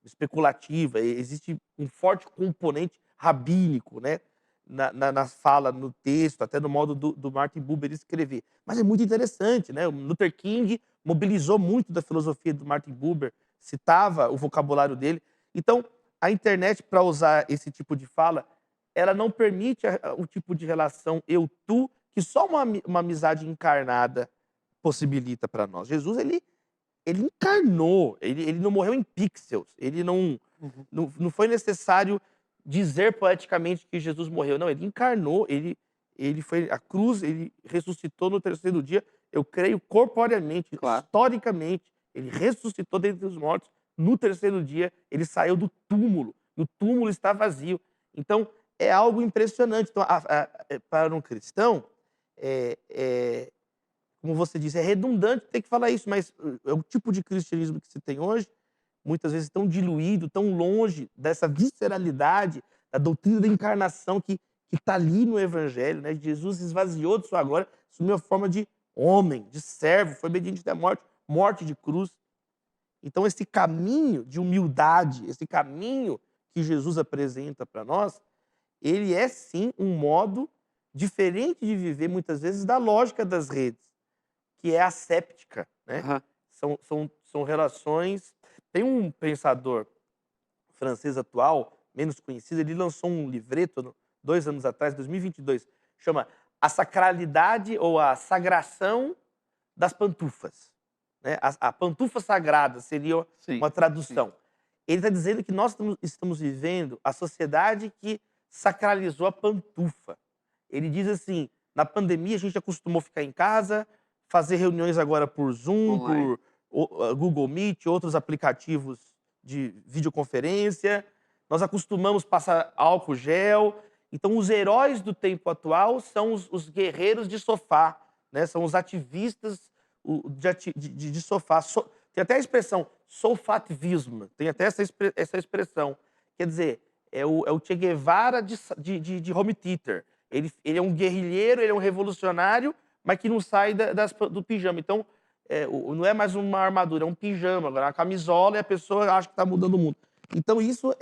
especulativa, existe um forte componente rabínico, né, na fala, no texto, até no modo do Martin Buber escrever. Mas é muito interessante, né? O Luther King mobilizou muito da filosofia do Martin Buber, citava o vocabulário dele. Então, a internet, para usar esse tipo de fala, ela não permite o tipo de relação eu-tu que só uma amizade encarnada possibilita para nós. Jesus, ele encarnou, ele não morreu em pixels, ele Uhum. não foi necessário dizer poeticamente que Jesus morreu, não, ele encarnou, ele foi à cruz, ele ressuscitou no terceiro dia, eu creio corporeamente, Claro. historicamente, ele ressuscitou dentre os mortos, no terceiro dia ele saiu do túmulo, e o túmulo está vazio. Então, é algo impressionante. Então, para um cristão, eh eh como você disse, é redundante ter que falar isso, mas é o tipo de cristianismo que se tem hoje, muitas vezes tão diluído, tão longe dessa visceralidade, da doutrina da encarnação que está ali no evangelho, né? Jesus esvaziou de sua glória, assumiu a forma de homem, de servo, foi obediente até a morte, morte de cruz. Então esse caminho de humildade, esse caminho que Jesus apresenta para nós, ele é sim um modo diferente de viver muitas vezes da lógica das redes, que é asséptica, né. Aham. São relações. Tem um pensador francês atual, menos conhecido, ele lançou um livreto 2 anos atrás, 2022, chama A Sacralidade ou a Sagração das Pantufas, né. A pantufa sagrada seria Sim, uma sim. tradução. Ele está dizendo que nós estamos vivendo a sociedade que sacralizou a pantufa. Ele diz assim: na pandemia a gente acostumou ficar em casa, fazer reuniões agora por Zoom, Online. por Google Meet, outros aplicativos de videoconferência. Nós acostumamos passar álcool gel. Então, os heróis do tempo atual são os guerreiros de sofá, né? São os ativistas de sofá. Tem até a expressão sofativismo, tem até essa expressão. Quer dizer, é o Che Guevara de home theater. Ele é um guerrilheiro, ele é um revolucionário, mas que não sai do pijama. Então, não é mais uma armadura, é um pijama, agora é uma camisola e a pessoa acha que está mudando o mundo. Então, isso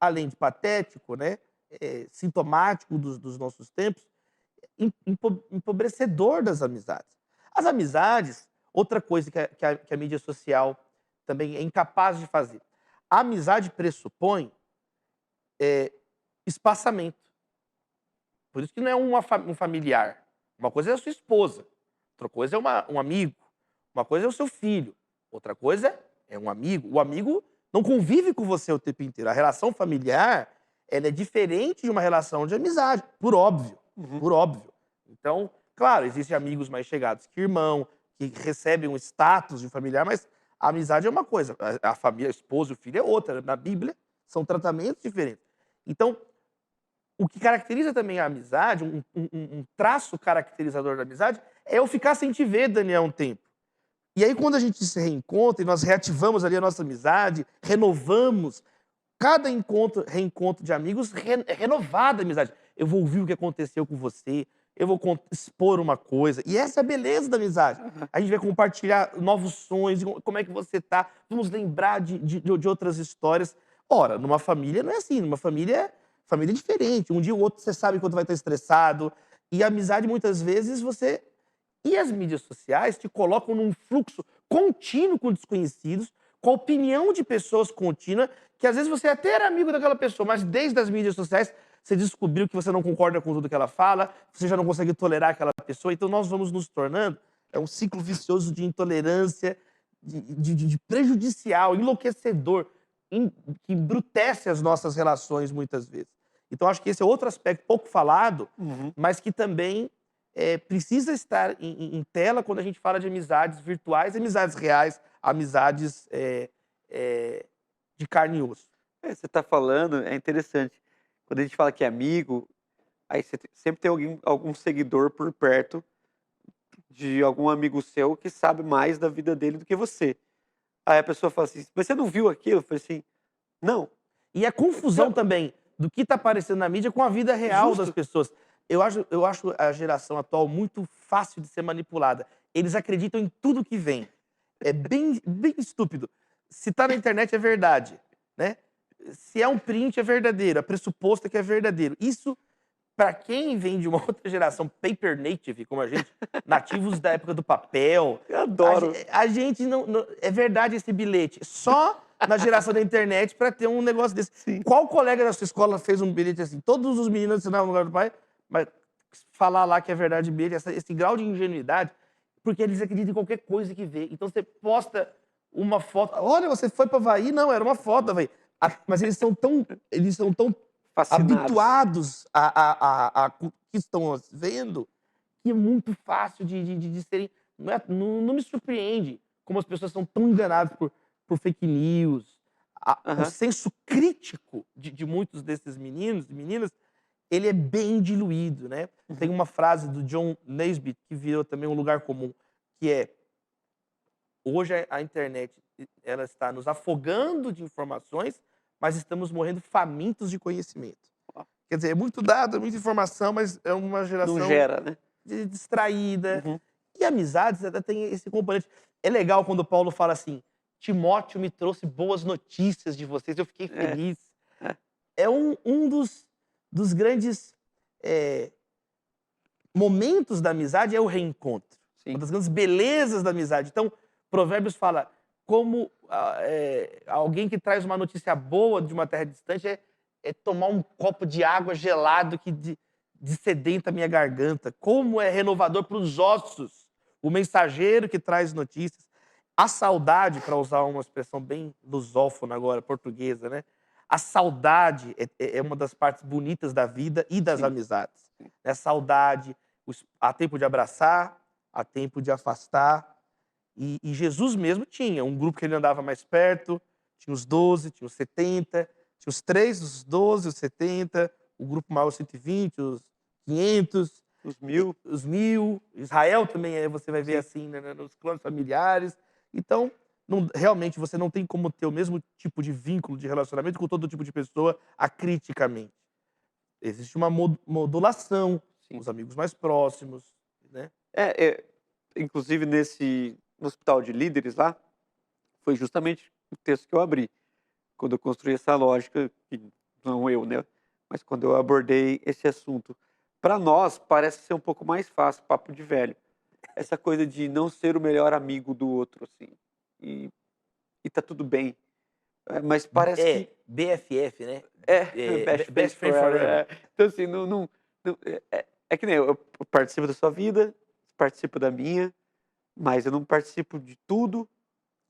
além de patético, né, sintomático dos nossos tempos, empobrecedor das amizades. As amizades, outra coisa que a mídia social também é incapaz de fazer. A amizade pressupõe espaçamento. Por isso que não é um familiar. Uma coisa é a sua esposa, outra coisa é um amigo, uma coisa é o seu filho, outra coisa é um amigo. O amigo não convive com você o tempo inteiro. A relação familiar, ela é diferente de uma relação de amizade, por óbvio, Uhum. por óbvio. Então, claro, existem amigos mais chegados que irmão, que recebem um status de familiar, mas a amizade é uma coisa, a família, a esposa e o filho é outra. Na Bíblia, são tratamentos diferentes. Então, o que caracteriza também a amizade, um traço caracterizador da amizade, é eu ficar sem te ver, Daniel, um tempo. E aí, quando a gente se reencontra e nós reativamos ali a nossa amizade, renovamos, cada reencontro de amigos é renovada a amizade. Eu vou ouvir o que aconteceu com você, eu vou expor uma coisa. E essa é a beleza da amizade. Aham. A gente vai compartilhar novos sonhos, como é que você tá, vamos lembrar de outras histórias. Ora, numa família não é assim, numa família é diferente. Um dia ou outro você sabe quando vai estar estressado. E a amizade, muitas vezes, e as mídias sociais te colocam num fluxo contínuo com desconhecidos, com a opinião de pessoas contínua, que às vezes você até era amigo daquela pessoa, mas desde as mídias sociais você descobriu que você não concorda com tudo que ela fala, você já não consegue tolerar aquela pessoa, então nós vamos nos tornando, é um ciclo vicioso de intolerância, de prejudicial, enlouquecedor, que embrutece as nossas relações muitas vezes. Então acho que esse é outro aspecto pouco falado, Uhum. mas que também precisa estar em tela quando a gente fala de amizades virtuais, amizades reais, amizades de carne e osso. Você está falando, é interessante. Quando a gente fala que é amigo, aí sempre tem algum seguidor por perto de algum amigo seu que sabe mais da vida dele do que você. Aí a pessoa fala assim: "Mas você não viu aquilo?" Eu falei assim: "Não." E a confusão também do que está aparecendo na mídia com a vida real das Justo. pessoas. Eu acho a geração atual muito fácil de ser manipulada. Eles acreditam em tudo que vem. É bem, bem estúpido. Se está na internet é verdade, né? Se é um print é verdadeiro, é pressuposto que é verdadeiro. Isso, para quem vem de uma outra geração, paper native, como a gente, nativos da época do papel, Eu adoro. a gente não. É verdade esse bilhete. Só na geração da internet para ter um negócio desse. Sim. Qual colega da sua escola fez um bilhete assim? Todos os meninos ensinavam no lugar do pai, mas falar lá que é verdade bilhete, esse grau de ingenuidade, porque eles acreditam em qualquer coisa que vê. Então você posta uma foto. Olha, você foi para Havaí? Não, era uma foto da Havaí. Mas eles são tão Fascinados. habituados a que estão vendo, que é muito fácil de serem. Não me surpreende como as pessoas são tão enganadas por fake news. O Aham. senso crítico de muitos desses meninos e meninas, ele é bem diluído, né? Tem Uhum. uma frase do John Naisbitt que virou também um lugar comum, que é: hoje a internet ela está nos afogando de informações, mas estamos morrendo famintos de conhecimento. Ó, Quer dizer, é muito dado, é muita informação, mas é uma não geração gera, né? distraída. Uhum. E amizades até tem esse componente. É legal quando o Paulo fala assim: Timóteo me trouxe boas notícias de vocês, eu fiquei É, feliz. é. É um dos grandes momentos da amizade, é o reencontro. Uma Sim. das grandes belezas da amizade. Então, Provérbios fala como alguém que traz uma notícia boa de uma terra distante é tomar um copo de água gelado que sedenta a minha garganta. Como é renovador para os ossos o mensageiro que traz notícias. A saudade, para usar uma expressão bem lusófona agora, portuguesa, né? A saudade é uma das partes bonitas da vida e das Sim. amizades. É saudade, há tempo de abraçar, há tempo de afastar. E Jesus mesmo tinha um grupo que ele andava mais perto, tinha os 12, tinha os 70, tinha os 3, os 12, os 70, o grupo maior, os 120, os 500, Os 1000. os 1000. Israel também, você vai ver Sim. assim, né, nos clãs familiares. Então, realmente, você não tem como ter o mesmo tipo de vínculo, de relacionamento com todo tipo de pessoa acriticamente. Existe uma modulação, Sim. os amigos mais próximos, né? É, inclusive no hospital de líderes lá, foi justamente o texto que eu abri, quando eu construí essa lógica, que não eu, né, mas quando eu abordei esse assunto. para nós parece ser um pouco mais fácil, papo de velho. Essa coisa de não ser o melhor amigo do outro, assim. E, e tá tudo bem. Mas parece que BFF, né? best friends Best Friend forever. Forever. Então, assim, é que nem eu participo da sua vida, participo da minha, mas eu não participo de tudo.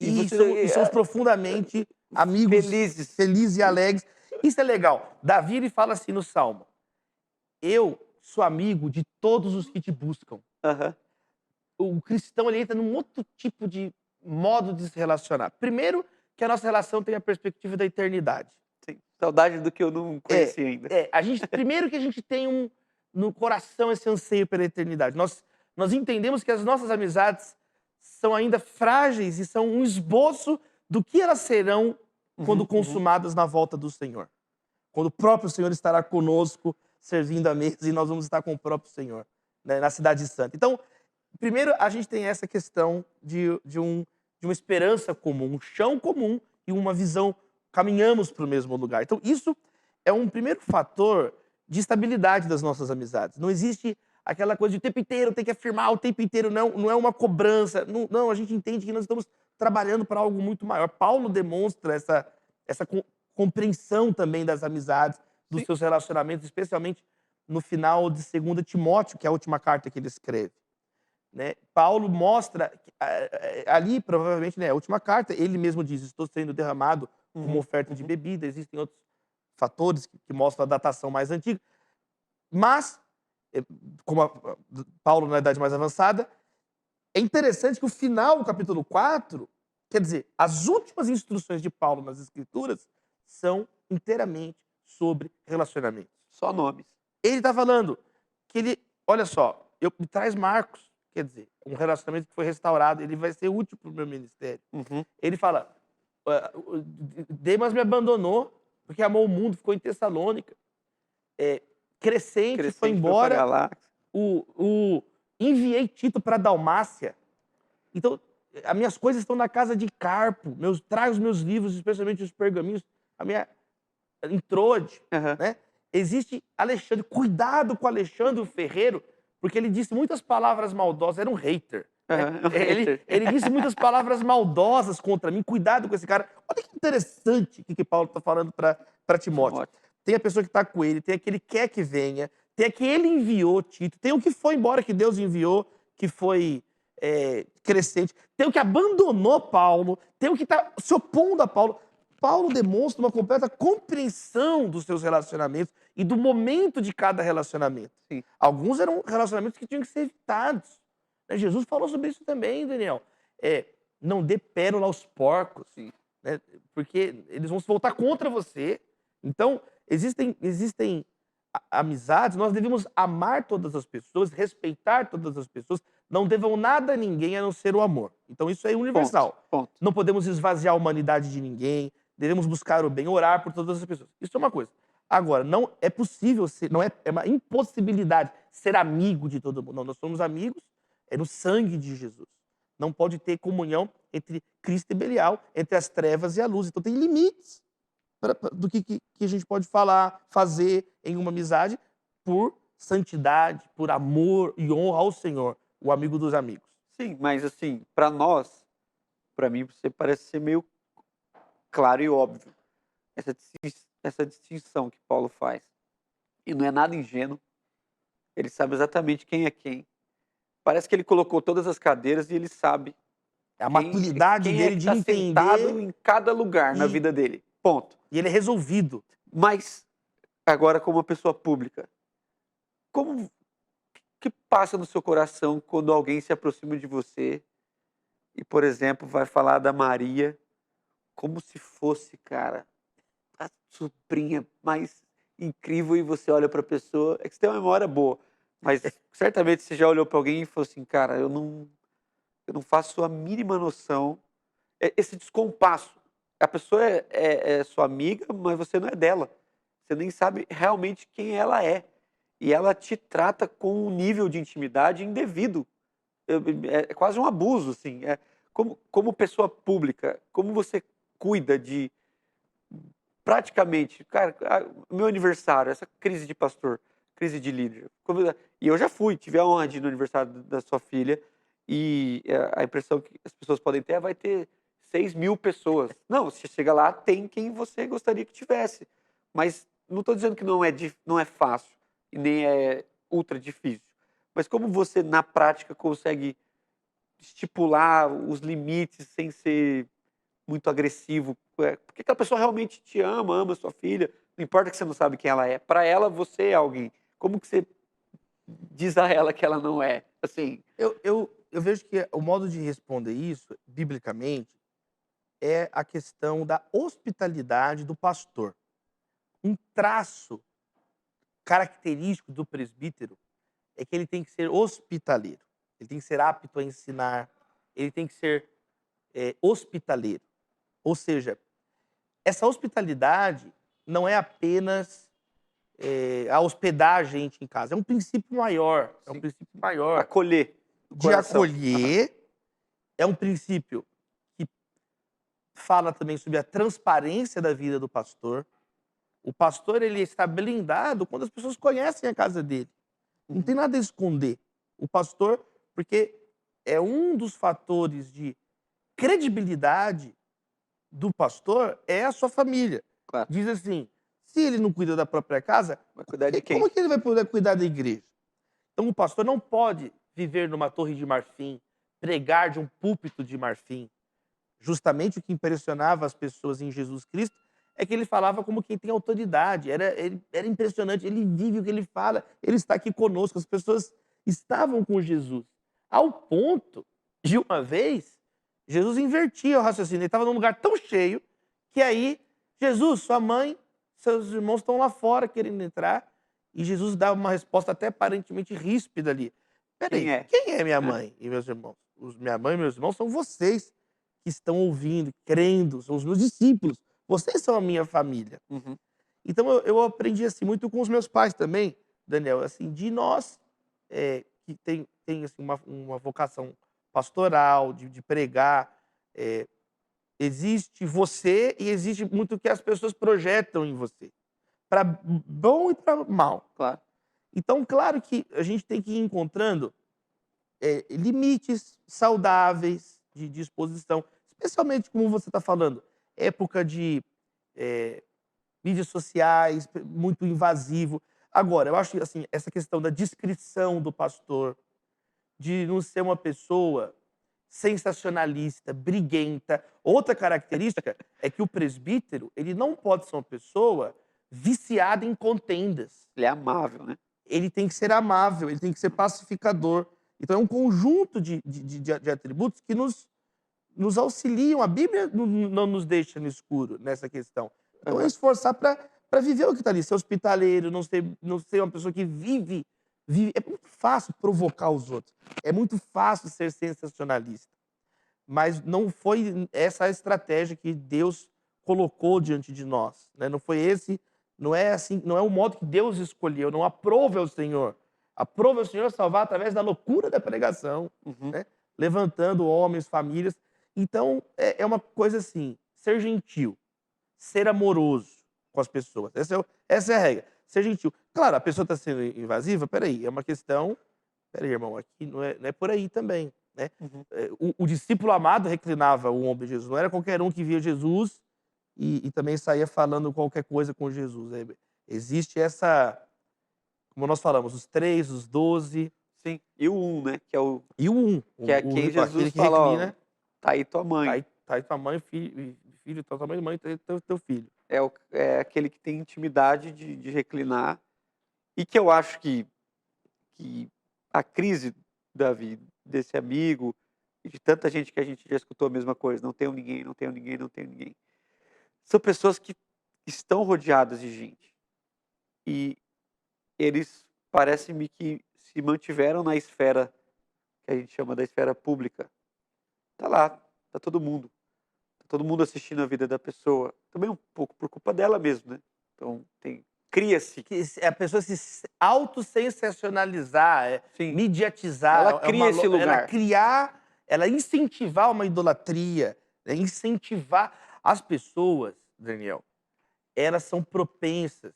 E E somos profundamente amigos, felizes. felizes e alegres. Isso é legal. Davi ele fala assim no Salmo: eu sou amigo de todos os que te buscam. Aham, O cristão ele entra num outro tipo de modo de se relacionar. Primeiro, que a nossa relação tem a perspectiva da eternidade. sim. Saudade do que eu não conheci ainda. Primeiro que a gente tem no coração esse anseio pela eternidade. Nós entendemos que as nossas amizades são ainda frágeis e são um esboço do que elas serão quando consumadas na volta do Senhor. Quando o próprio Senhor estará conosco, servindo à mesa, e nós vamos estar com o próprio Senhor, né, na Cidade Santa. Então, primeiro, a gente tem essa questão de uma esperança comum, um chão comum e uma visão, caminhamos para o mesmo lugar. Então, isso é um primeiro fator de estabilidade das nossas amizades. Não existe aquela coisa de o tempo inteiro tem que afirmar, o tempo inteiro não é uma cobrança. Não, a gente entende que nós estamos trabalhando para algo muito maior. Paulo demonstra essa compreensão também das amizades, dos Sim. seus relacionamentos, especialmente no final de 2 Timóteo, que é a última carta que ele escreve. Né? Paulo mostra, ali provavelmente, né, a última carta, ele mesmo diz, estou sendo derramado como oferta de bebida, existem outros fatores que mostram a datação mais antiga, mas, como Paulo na idade mais avançada, é interessante que o final do capítulo 4, quer dizer, as últimas instruções de Paulo nas Escrituras são inteiramente sobre relacionamentos. Só nomes. Ele está falando que ele, olha só, me traz Marcos, quer dizer, um relacionamento que foi restaurado, ele vai ser útil para o meu ministério. Ele fala, Demas me abandonou porque amou o mundo, ficou em Tessalônica. Crescente foi embora, enviei Tito para Dalmácia. Então, as minhas coisas estão na casa de Carpo, traga os meus livros, especialmente os pergaminhos, a minha Introde, né? Existe Alexandre, cuidado com Alexandre o Ferreiro, porque ele disse muitas palavras maldosas, era um hater. Ele disse muitas palavras maldosas contra mim, cuidado com esse cara. Olha que interessante o que Paulo está falando para Timóteo. Tem a pessoa que está com ele, tem aquele que quer que venha, tem a que ele enviou, Tito, tem o que foi embora que Deus enviou, que foi Crescente, tem o que abandonou Paulo, tem o que está se opondo a Paulo. Paulo demonstra uma completa compreensão dos seus relacionamentos e do momento de cada relacionamento. Sim. Alguns eram relacionamentos que tinham que ser evitados. Jesus falou sobre isso também, Daniel. Não dê pérola aos porcos, né? Porque eles vão se voltar contra você. Então, existem amizades, nós devemos amar todas as pessoas, respeitar todas as pessoas, não devam nada a ninguém a não ser o amor. Então, isso é universal. Ponto. Não podemos esvaziar a humanidade de ninguém, devemos buscar o bem, orar por todas as pessoas. Isso é uma coisa. Agora, não é possível ser, é uma impossibilidade ser amigo de todo mundo. Não, nós somos amigos, no sangue de Jesus. Não pode ter comunhão entre Cristo e Belial, entre as trevas e a luz. Então tem limites do que a gente pode falar, fazer em uma amizade por santidade, por amor e honra ao Senhor, o amigo dos amigos. Sim, mas assim, para nós, para mim, você parece ser meio claro e óbvio essa distinção que Paulo faz. E não é nada ingênuo. Ele sabe exatamente quem é quem. Parece que ele colocou todas as cadeiras e ele sabe a maturidade dele de entender sentado em cada lugar na vida dele. Ponto. E ele é resolvido. Mas agora, como uma pessoa pública, como que passa no seu coração quando alguém se aproxima de você e, por exemplo, vai falar da Maria como se fosse, cara, a sobrinha mais incrível, e você olha para a pessoa, é que você tem uma memória boa, mas certamente você já olhou para alguém e falou assim, cara, eu não faço a mínima noção, esse descompasso. A pessoa é sua amiga, mas você não é dela. Você nem sabe realmente quem ela é. E ela te trata com um nível de intimidade indevido. É quase um abuso, assim. Como pessoa pública, como você cuida de praticamente... Cara, meu aniversário, essa crise de pastor, crise de líder. E eu já fui, tive a honra de ir no aniversário da sua filha, e a impressão que as pessoas podem ter é vai ter 6.000 pessoas. Não, você chega lá, tem quem você gostaria que tivesse. Mas não estou dizendo que não é fácil e nem é ultra difícil. Mas como você, na prática, consegue estipular os limites sem ser muito agressivo? Porque aquela pessoa realmente te ama a sua filha, não importa que você não sabe quem ela é. Para ela, você é alguém. Como que você diz a ela que ela não é? Assim, Eu vejo que o modo de responder isso, biblicamente, é a questão da hospitalidade do pastor. Um traço característico do presbítero é que ele tem que ser hospitaleiro. Ele tem que ser apto a ensinar, ele tem que ser hospitaleiro. Ou seja, essa hospitalidade não é apenas a hospedar a gente em casa. É um princípio maior. É um sim, princípio maior acolher o de coração. acolher. É um princípio que fala também sobre a transparência da vida do pastor. O pastor, ele está blindado quando as pessoas conhecem a casa dele. Não tem Uhum. nada a esconder. O pastor, porque é um dos fatores de credibilidade do pastor é a sua família. Claro. Diz assim, se ele não cuida da própria casa, Vai cuidar de quem? como que ele vai poder cuidar da igreja? Então o pastor não pode viver numa torre de marfim, pregar de um púlpito de marfim. Justamente o que impressionava as pessoas em Jesus Cristo é que ele falava como quem tem autoridade. Era impressionante, ele vive o que ele fala, ele está aqui conosco. As pessoas estavam com Jesus. Ao ponto de uma vez, Jesus invertia o raciocínio. Ele estava num lugar tão cheio que aí, Jesus, sua mãe, seus irmãos estão lá fora querendo entrar. E Jesus dava uma resposta até aparentemente ríspida ali. Quem Peraí, é? quem é minha mãe e meus irmãos? Minha mãe e meus irmãos são vocês que estão ouvindo, crendo, são os meus discípulos. Vocês são a minha família. Uhum. Então eu aprendi assim muito com os meus pais também, Daniel, assim, de nós que tem assim, uma vocação pastoral, de pregar. Existe você e existe muito o que as pessoas projetam em você, para bom e para mal. Claro. Então, claro que a gente tem que ir encontrando limites saudáveis de exposição, especialmente como você está falando, época de mídias sociais, muito invasivo. Agora, eu acho que assim, essa questão da discrição do pastor, de não ser uma pessoa sensacionalista, briguenta. Outra característica é que o presbítero, ele não pode ser uma pessoa viciada em contendas. Ele é amável, né? Ele tem que ser amável, ele tem que ser pacificador. Então é um conjunto de atributos que nos auxiliam. A Bíblia não nos deixa no escuro nessa questão. Então é Aham. esforçar para viver o que está ali, ser hospitaleiro, não ser uma pessoa que vive. É muito fácil provocar os outros, é muito fácil ser sensacionalista. Mas não foi essa a estratégia que Deus colocou diante de nós, né? Não foi esse, não é assim, não é o modo que Deus escolheu. Não aprove ao Senhor. Aprove ao Senhor salvar através da loucura da pregação, Uhum. né? Levantando homens, famílias. Então é uma coisa assim: ser gentil, ser amoroso com as pessoas. Essa é a regra. Ser gentil. Claro, a pessoa está sendo invasiva, peraí, é uma questão. Peraí, irmão, aqui não é por aí também, né? Uhum. O discípulo amado reclinava o ombro de Jesus. Não era qualquer um que via Jesus e também saía falando qualquer coisa com Jesus. Existe essa, como nós falamos, os 3, os 12 Sim. E o um, né? Que é e o 1. que é quem Aquele Jesus que fala, ó, reclina, tá aí tua mãe. tá aí tua mãe, filho, tá tua mãe, tá aí teu filho. É aquele que tem intimidade de reclinar. E que eu acho que a crise, Davi, desse amigo e de tanta gente que a gente já escutou a mesma coisa, não tenho ninguém, não tenho ninguém, não tenho ninguém. São pessoas que estão rodeadas de gente. E eles parecem-me que se mantiveram na esfera que a gente chama da esfera pública. Tá lá, tá todo mundo. Tá todo mundo assistindo a vida da pessoa. Também um pouco por culpa dela mesmo, né? Então cria-se, Que a pessoa se autosensacionalizar, sim, mediatizar, ela cria esse ela lugar. criar, ela incentivar uma idolatria, né, incentivar as pessoas, Daniel, elas são propensas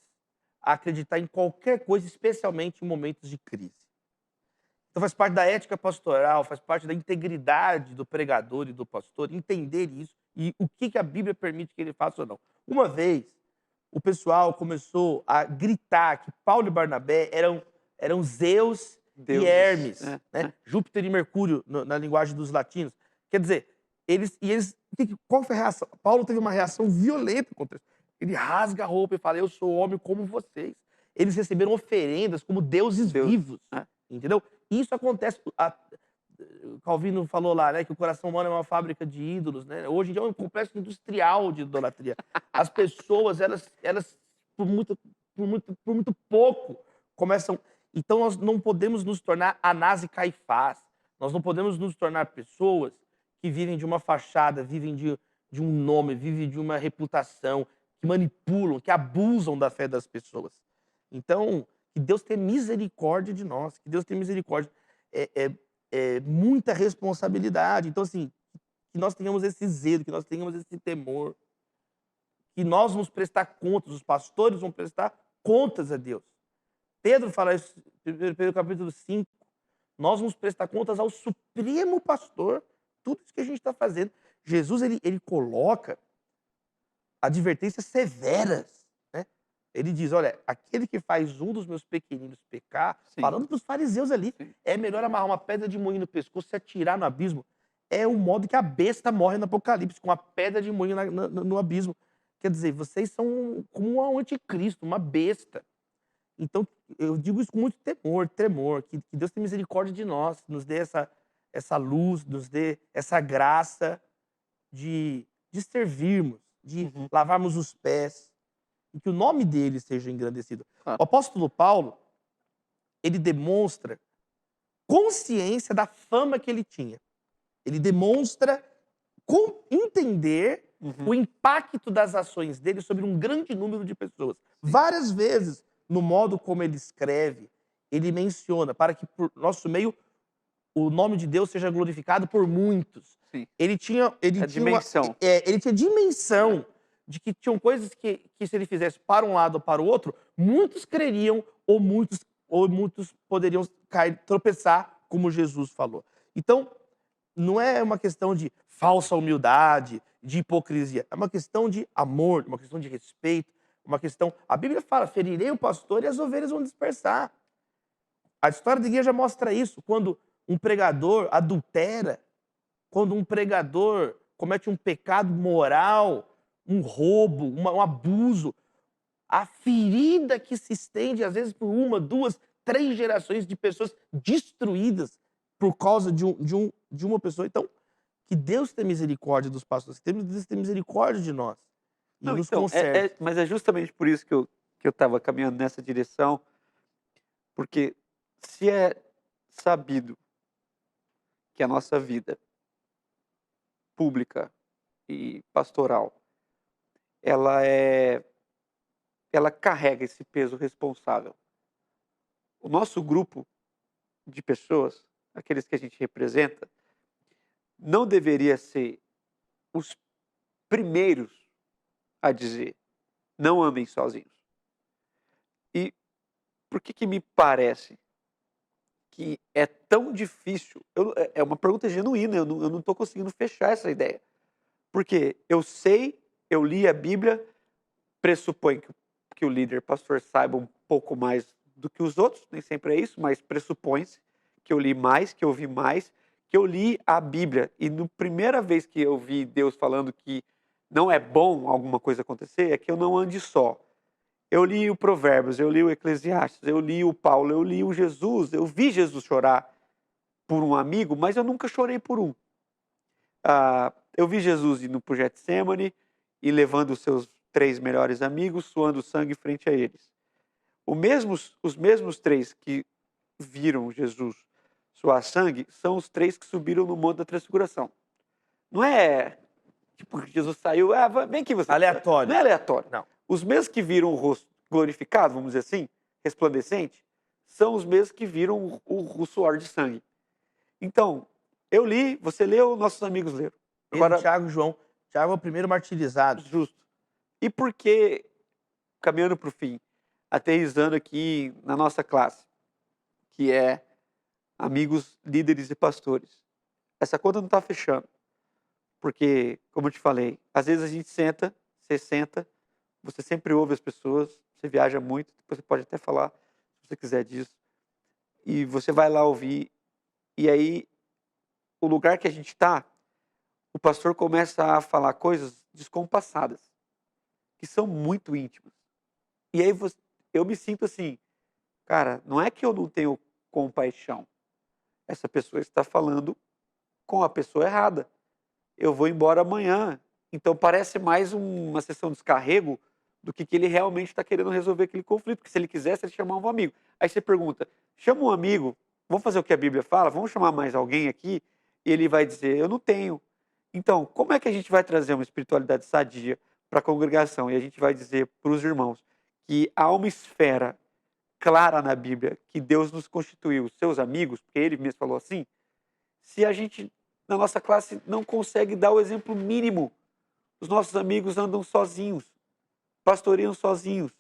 a acreditar em qualquer coisa, especialmente em momentos de crise. Então faz parte da ética pastoral, faz parte da integridade do pregador e do pastor entender isso e o que a Bíblia permite que ele faça ou não. Uma vez, o pessoal começou a gritar que Paulo e Barnabé eram Zeus e Deuses. Hermes, É, né? Júpiter e Mercúrio na linguagem dos latinos. Quer dizer, qual foi a reação? Paulo teve uma reação violenta contra isso. Ele rasga a roupa e fala: eu sou homem como vocês. Eles receberam oferendas como deuses Deus. vivos. É. Entendeu? Isso acontece. Calvino falou lá, né, que o coração humano é uma fábrica de ídolos, né? Hoje em dia é um complexo industrial de idolatria. As pessoas, elas por muito pouco começam. Então nós não podemos nos tornar Anás e Caifás. Nós não podemos nos tornar pessoas que vivem de uma fachada, vivem de um nome, vivem de uma reputação, que manipulam, que abusam da fé das pessoas. Então, que Deus tenha misericórdia de nós, que Deus tenha misericórdia. É muita responsabilidade. Então, assim, que nós tenhamos esse zelo, que nós tenhamos esse temor, que nós vamos prestar contas, os pastores vão prestar contas a Deus. Pedro fala isso em Pedro capítulo 5. Nós vamos prestar contas ao Supremo Pastor, tudo isso que a gente está fazendo. Jesus, ele coloca advertências severas, né? Ele diz: olha, aquele que faz um dos meus pequeninos pecar, Sim. falando para os fariseus ali, Sim. é melhor amarrar uma pedra de moinho no pescoço e atirar no abismo. É o modo que a besta morre no Apocalipse, com uma pedra de moinho no abismo. Quer dizer, vocês são como um anticristo, uma besta. Então, eu digo isso com muito tremor, que Deus tenha misericórdia de nós, nos dê essa luz, nos dê essa graça de servirmos, de lavarmos os pés, e que o nome dele seja engrandecido. Claro. O apóstolo Paulo, ele demonstra consciência da fama que ele tinha. Ele demonstra entender o impacto das ações dele sobre um grande número de pessoas. Várias vezes, no modo como ele escreve, ele menciona para que por nosso meio o nome de Deus seja glorificado por muitos. Sim. Ele tinha dimensão. ele tinha dimensão de que tinham coisas que se ele fizesse para um lado ou para o outro, muitos creriam ou muitos poderiam tropeçar, como Jesus falou. Então, não é uma questão de falsa humildade, de hipocrisia. É uma questão de amor, uma questão de respeito, uma questão... A Bíblia fala: ferirei o pastor e as ovelhas vão dispersar. A história da igreja mostra isso. Quando um pregador adultera, quando um pregador comete um pecado moral, um roubo, um abuso, a ferida que se estende, às vezes, por 1, 2, 3 gerações de pessoas destruídas por causa de uma pessoa. Então, que Deus tenha misericórdia dos pastores, que Deus tenha misericórdia de nós e Não, nos então, conserte. mas é justamente por isso que eu estava caminhando nessa direção, porque se é sabido que a nossa vida pública e pastoral, ela carrega esse peso responsável. O nosso grupo de pessoas, aqueles que a gente representa, não deveria ser os primeiros a dizer: não andem sozinhos. E por que me parece que é tão difícil? É uma pergunta genuína, eu não estou conseguindo fechar essa ideia. Porque eu li a Bíblia, pressupõe que o líder pastor saiba um pouco mais do que os outros, nem sempre é isso, mas pressupõe-se que eu li mais, que eu vi mais, que eu li a Bíblia. E na primeira vez que eu vi Deus falando que não é bom alguma coisa acontecer, é que eu não ande só. Eu li o Provérbios, eu li o Eclesiastes, eu li o Paulo, eu li o Jesus, eu vi Jesus chorar por um amigo, mas eu nunca chorei por um. Eu vi Jesus indo para o Getsemane e levando os seus 3 melhores amigos, suando sangue frente a eles. Os mesmos 3 que viram Jesus suar sangue são os 3 que subiram no Monte da Transfiguração. Não é tipo que Jesus saiu, vem aqui você. Aleatório. Não é aleatório. Não. Os mesmos que viram o rosto glorificado, vamos dizer assim, resplandecente, são os mesmos que viram o suor de sangue. Então, eu li, você leu, nossos amigos leram. Pedro, Tiago e João. Tiago é o primeiro martirizado. Justo. E por que, caminhando para o fim, aterrissando aqui na nossa classe, que é amigos, líderes e pastores. Essa conta não está fechando, porque, como eu te falei, às vezes a gente senta, você sempre ouve as pessoas, você viaja muito, depois você pode até falar, se você quiser disso, e você vai lá ouvir, e aí o lugar que a gente está, o pastor começa a falar coisas descompassadas, que são muito íntimas. E aí eu me sinto assim, cara, não é que eu não tenho compaixão, essa pessoa está falando com a pessoa errada. Eu vou embora amanhã. Então parece mais uma sessão de descarrego do que ele realmente está querendo resolver aquele conflito. Porque se ele quisesse, ele chamava um amigo. Aí você pergunta, chama um amigo, vamos fazer o que a Bíblia fala? Vamos chamar mais alguém aqui? E ele vai dizer, eu não tenho. Então, como é que a gente vai trazer uma espiritualidade sadia para a congregação? E a gente vai dizer para os irmãos que há uma esfera clara na Bíblia que Deus nos constituiu seus amigos, porque ele mesmo falou assim, se a gente, na nossa classe, não consegue dar o exemplo mínimo. Os nossos amigos andam sozinhos, pastoreiam sozinhos,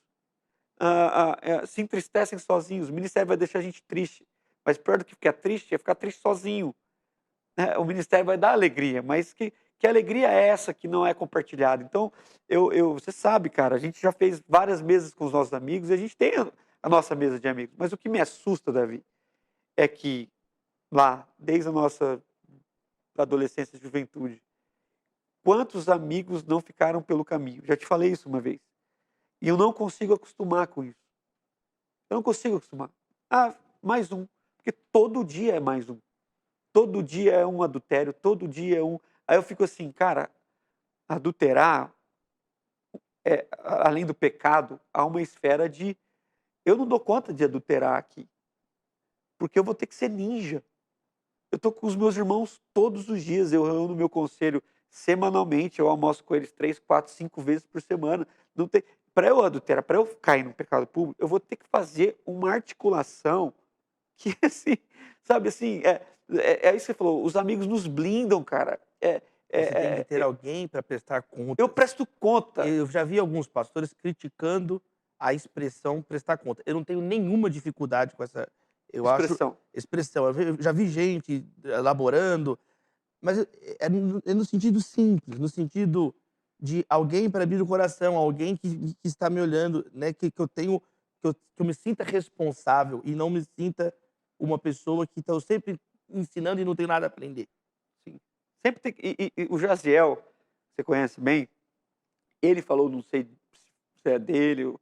se entristecem sozinhos. O ministério vai deixar a gente triste. Mas pior do que ficar triste é ficar triste sozinho. Né? O ministério vai dar alegria, mas que alegria é essa que não é compartilhada? Então, você sabe, cara, a gente já fez várias mesas com os nossos amigos e a gente tem a nossa mesa de amigos. Mas o que me assusta, Davi, é que lá, desde a nossa adolescência e juventude, quantos amigos não ficaram pelo caminho? Já te falei isso uma vez. E eu não consigo acostumar com isso. Eu não consigo acostumar. Ah, mais um. Porque todo dia é mais um. Todo dia é um adultério, todo dia é um. Aí eu fico assim, cara, adulterar, além do pecado, há uma esfera de. Eu não dou conta de adulterar aqui. Porque eu vou ter que ser ninja. Eu estou com os meus irmãos todos os dias, eu reúno meu conselho semanalmente, eu almoço com eles 3, 4, 5 vezes por semana. Não tem, para eu adulterar, para eu cair no pecado público, eu vou ter que fazer uma articulação que, assim, sabe assim, é isso que você falou, os amigos nos blindam, cara. Você tem que ter É, alguém para prestar eu contas. presto conta. Eu já vi alguns pastores criticando a expressão prestar conta. Eu não tenho nenhuma dificuldade com essa, eu acho, Expressão. expressão. Eu já vi gente elaborando, mas é no sentido simples, no sentido de alguém para abrir o coração, alguém que está me olhando, né, que eu tenho, que eu me sinta responsável e não me sinta uma pessoa que está sempre ensinando e não tenho nada a aprender. Sim. Sempre tem, o Jaziel, você conhece bem, ele falou, não sei se é dele,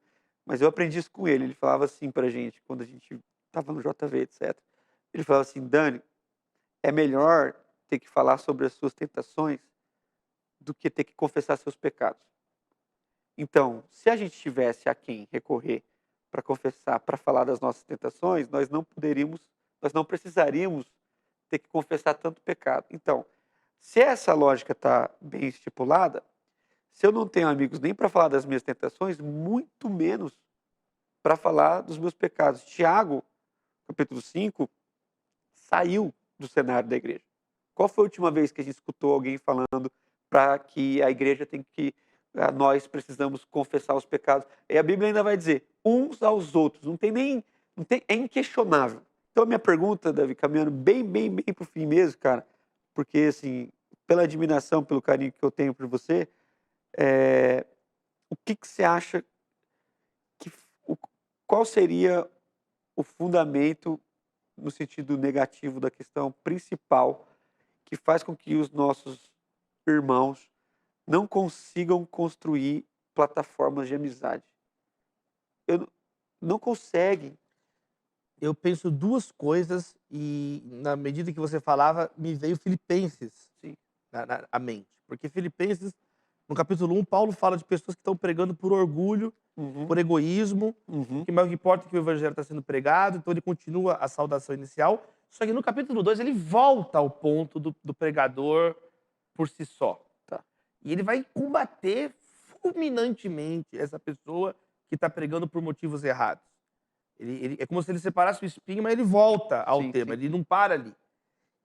mas eu aprendi isso com ele. Ele falava assim pra gente, quando a gente estava no JV, etc. Ele falava assim, Dani, é melhor ter que falar sobre as suas tentações do que ter que confessar seus pecados. Então, se a gente tivesse a quem recorrer para confessar, para falar das nossas tentações, nós não precisaríamos ter que confessar tanto pecado. Então, se essa lógica está bem estipulada, se eu não tenho amigos nem para falar das minhas tentações, muito menos para falar dos meus pecados. Tiago, capítulo 5, saiu do cenário da igreja. Qual foi a última vez que a gente escutou alguém falando para que a igreja tem que, nós precisamos confessar os pecados? E a Bíblia ainda vai dizer, uns aos outros, não tem, é inquestionável. Então a minha pergunta, Davi, caminhando bem para o fim mesmo, cara, porque assim, pela admiração, pelo carinho que eu tenho por você, o que você acha que, qual seria o fundamento no sentido negativo da questão principal que faz com que os nossos irmãos não consigam construir plataformas de amizade? Eu, não conseguem. Eu penso duas coisas e, na medida que você falava, me veio Filipenses Sim. à mente. Porque Filipenses, no capítulo 1, Paulo fala de pessoas que estão pregando por orgulho, Uhum, por egoísmo, uhum, que mais importa é que o evangelho está sendo pregado, então ele continua a saudação inicial. Só que no capítulo 2 ele volta ao ponto do pregador por si só. tá. E ele vai combater fulminantemente essa pessoa que está pregando por motivos errados. É como se ele separasse o espinho, mas ele volta ao Sim, tema, sim. ele não para ali.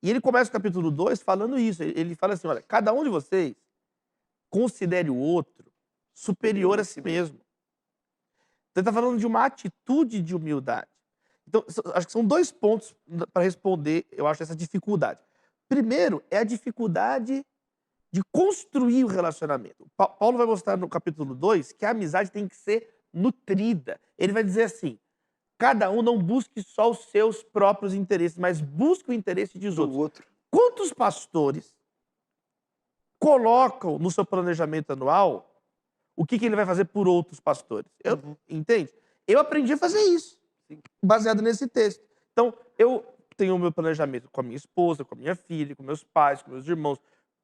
E ele começa o capítulo 2 falando isso. Ele fala assim: olha, cada um de vocês considere o outro superior a si mesmo. Você está falando de uma atitude de humildade. Então, acho que são 2 pontos para responder, eu acho, essa dificuldade. Primeiro, é a dificuldade de construir o relacionamento. Paulo vai mostrar no capítulo 2 que a amizade tem que ser nutrida. Ele vai dizer assim: cada um não busque só os seus próprios interesses, mas busque o interesse dos Do outros. outro. Quantos pastores colocam no seu planejamento anual o que ele vai fazer por outros pastores? Uhum. Entende? Eu aprendi a fazer isso, Sim. baseado nesse texto. Então, eu tenho o meu planejamento com a minha esposa, com a minha filha, com meus pais, com meus irmãos,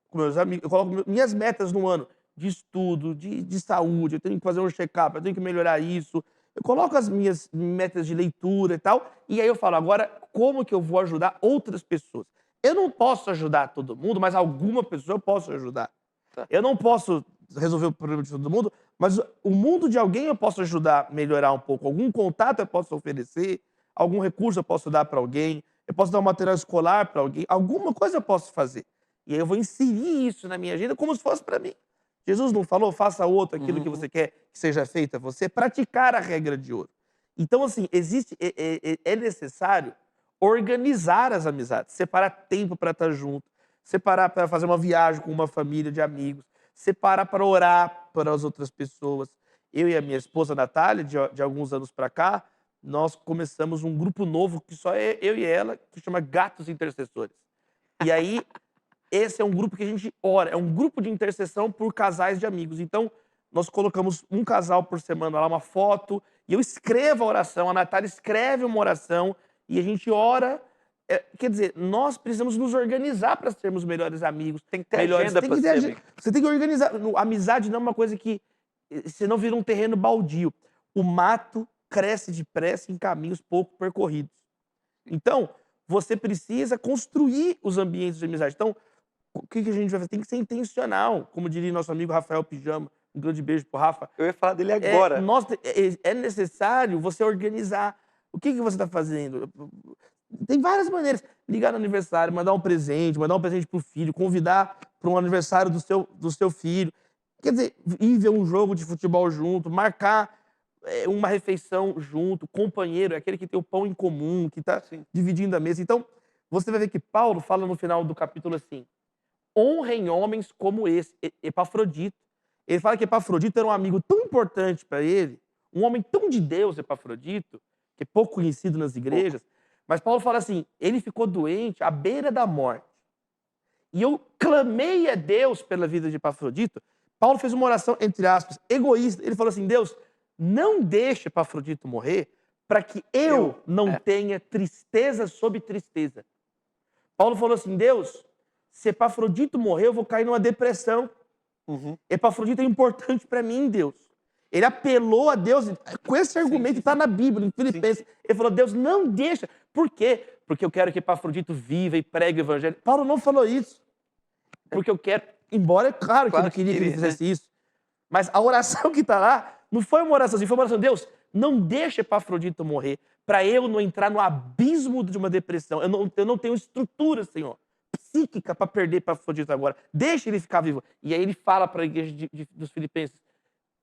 com meus amigos. Eu coloco minhas metas no ano de estudo, de saúde. Eu tenho que fazer um check-up, eu tenho que melhorar isso. Eu coloco as minhas metas de leitura e tal. E aí eu falo, agora, como que eu vou ajudar outras pessoas? Eu não posso ajudar todo mundo, mas alguma pessoa eu posso ajudar. Tá. Eu não posso resolver o problema de todo mundo, mas o mundo de alguém eu posso ajudar a melhorar um pouco. Algum contato eu posso oferecer, algum recurso eu posso dar para alguém, eu posso dar um material escolar para alguém, alguma coisa eu posso fazer. E aí eu vou inserir isso na minha agenda como se fosse para mim. Jesus não falou, faça ao outro aquilo que você quer que seja feito a você? Praticar a regra de ouro. Então, assim, é necessário organizar as amizades, separar tempo para estar junto, separar para fazer uma viagem com uma família de amigos, separar para orar para as outras pessoas. Eu e a minha esposa Natália, de alguns anos para cá, nós começamos um grupo novo que só é eu e ela, que chama Gatos Intercessores. E aí, esse é um grupo que a gente ora, é um grupo de intercessão por casais de amigos. Então, nós colocamos um casal por semana lá, uma foto, e eu escrevo a oração, a Natália escreve uma oração, e a gente ora. Quer dizer, nós precisamos nos organizar para sermos melhores amigos. Tem que ter melhores. agenda Tem pra que ter ser agenda. amigo. Você tem que organizar. Amizade não é uma coisa que senão vira um terreno baldio. O mato cresce depressa em caminhos pouco percorridos. Então, você precisa construir os ambientes de amizade. Então, o que a gente vai fazer? Tem que ser intencional. Como diria nosso amigo Rafael Pijama, um grande beijo pro Rafa. Eu ia falar dele agora. É necessário você organizar. O que você está fazendo? Tem várias maneiras. Ligar no aniversário, mandar um presente pro filho, convidar para um aniversário do seu filho. Quer dizer, ir ver um jogo de futebol junto, marcar uma refeição junto, companheiro, é aquele que tem o pão em comum, que está Sim. dividindo a mesa. Então, você vai ver que Paulo fala no final do capítulo assim: honrem homens como esse, Epafrodito. Ele fala que Epafrodito era um amigo tão importante para ele, um homem tão de Deus, Epafrodito, que é pouco conhecido nas igrejas. Mas Paulo fala assim, ele ficou doente à beira da morte. E eu clamei a Deus pela vida de Epafrodito. Paulo fez uma oração, entre aspas, egoísta. Ele falou assim, Deus, não deixe Epafrodito morrer para que eu não tenha tristeza sobre tristeza. Paulo falou assim, Deus, se Epafrodito morrer, eu vou cair numa depressão. Uhum. Epafrodito é importante para mim, Deus. Ele apelou a Deus com esse argumento, está na Bíblia, em Filipenses. Ele falou, Deus, não deixa. Por quê? Porque eu quero que Epafrodito viva e pregue o evangelho. Paulo não falou isso. Porque eu quero, embora, claro que eu não queria que ele fizesse isso. Mas a oração que está lá, não foi uma oração assim, foi uma oração, Deus, não deixa Epafrodito morrer, para eu não entrar no abismo de uma depressão. Eu não tenho estrutura, Senhor, psíquica para perder Epafrodito agora. Deixa ele ficar vivo. E aí ele fala para a igreja dos Filipenses,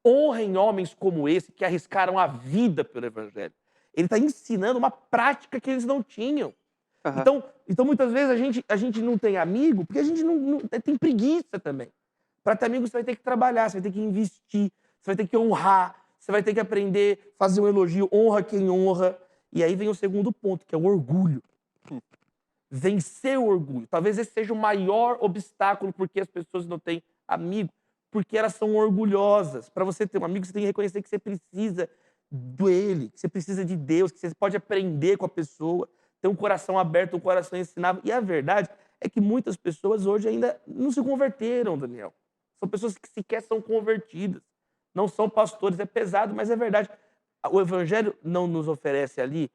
honrem homens como esse que arriscaram a vida pelo evangelho. Ele está ensinando uma prática que eles não tinham. Uhum. Então, muitas vezes, a gente não tem amigo porque a gente não tem preguiça também. Para ter amigo, você vai ter que trabalhar, você vai ter que investir, você vai ter que honrar, você vai ter que aprender a fazer um elogio, honra quem honra. E aí vem o segundo ponto, que é o orgulho. Vencer o orgulho. Talvez esse seja o maior obstáculo porque as pessoas não têm amigo, porque elas são orgulhosas. Para você ter um amigo, você tem que reconhecer que você precisa dele, que você precisa de Deus, que você pode aprender com a pessoa, ter um coração aberto, um coração ensinável. E a verdade é que muitas pessoas hoje ainda não se converteram, Daniel. São pessoas que sequer são convertidas. Não são pastores, é pesado, mas é verdade. O evangelho não nos oferece ali,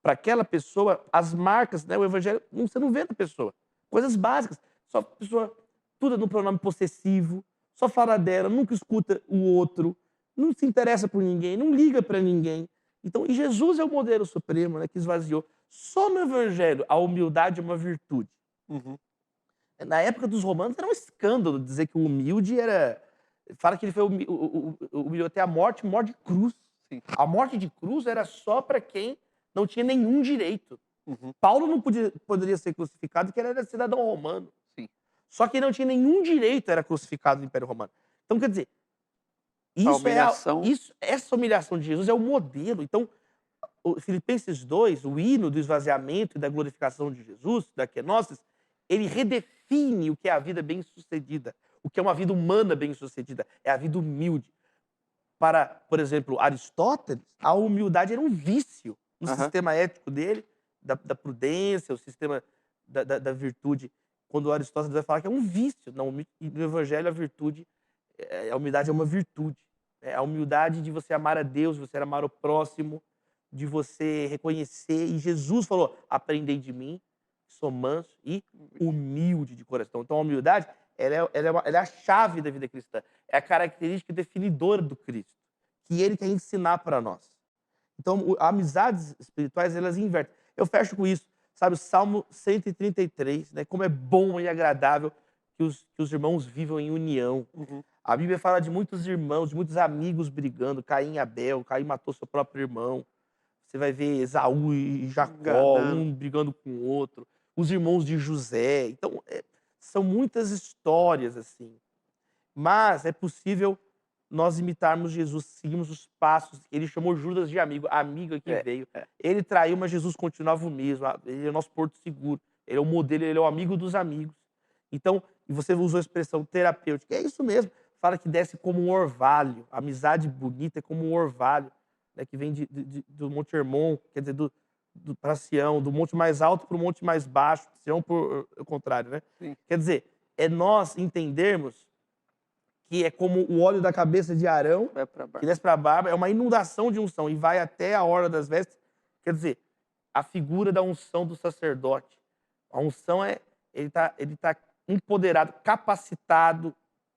para aquela pessoa, as marcas, né? O evangelho, você não vê na pessoa. Coisas básicas. Só a pessoa, tudo no pronome possessivo, só fala dela, nunca escuta o outro, não se interessa por ninguém, não liga para ninguém. Então, e Jesus é o modelo supremo, né, que esvaziou. Só no evangelho a humildade é uma virtude. Uhum. Na época dos romanos era um escândalo dizer que o humilde era... Fala que ele foi humilhou até a morte de cruz. Sim. A morte de cruz era só para quem não tinha nenhum direito. Uhum. Paulo não poderia ser crucificado porque ele era cidadão romano. Sim. Só que não tinha nenhum direito, era crucificado no Império Romano. Então, quer dizer, A humilhação. essa humilhação de Jesus é o modelo. Então, o Filipenses 2, o hino do esvaziamento e da glorificação de Jesus, da kenosis, ele redefine o que é a vida bem-sucedida, o que é uma vida humana bem-sucedida, é a vida humilde. Para, por exemplo, Aristóteles, a humildade era um vício no Aham. sistema ético dele, da prudência, o sistema da virtude. Quando Aristóteles vai falar que é um vício, e no Evangelho a virtude, a humildade é uma virtude. É a humildade de você amar a Deus, de você amar o próximo, de você reconhecer. E Jesus falou: aprendei de mim, que sou manso e humilde de coração. Então a humildade ela é a chave da vida cristã. É a característica definidora do Cristo, que ele quer ensinar para nós. Então, amizades espirituais, elas invertem. Eu fecho com isso. Sabe, o Salmo 133, né? Como é bom e agradável que os irmãos vivam em união. Uhum. A Bíblia fala de muitos irmãos, de muitos amigos brigando. Caim e Abel, Caim matou seu próprio irmão. Você vai ver Esaú e Jacó, Enganando. um brigando com o outro. Os irmãos de José. Então, são muitas histórias assim. Mas é possível nós imitarmos Jesus, seguirmos os passos. Ele chamou Judas de amigo, amigo que É, veio. é. Ele traiu, mas Jesus continuava o mesmo. Ele é o nosso porto seguro. Ele é o modelo, ele é o amigo dos amigos. Então, e você usou a expressão terapêutica, é isso mesmo. Fala que desce como um orvalho. A amizade bonita é como um orvalho, né, que vem do Monte Hermon, quer dizer, para Sião, do monte mais alto para o monte mais baixo. Sião, por o contrário, né? Sim. Quer dizer, é nós entendermos que é como o óleo da cabeça de Arão, Vai pra que baixo. desce para a barba, é uma inundação de unção e vai até a orla das vestes. Quer dizer, a figura da unção do sacerdote. A unção ele tá empoderado, capacitado,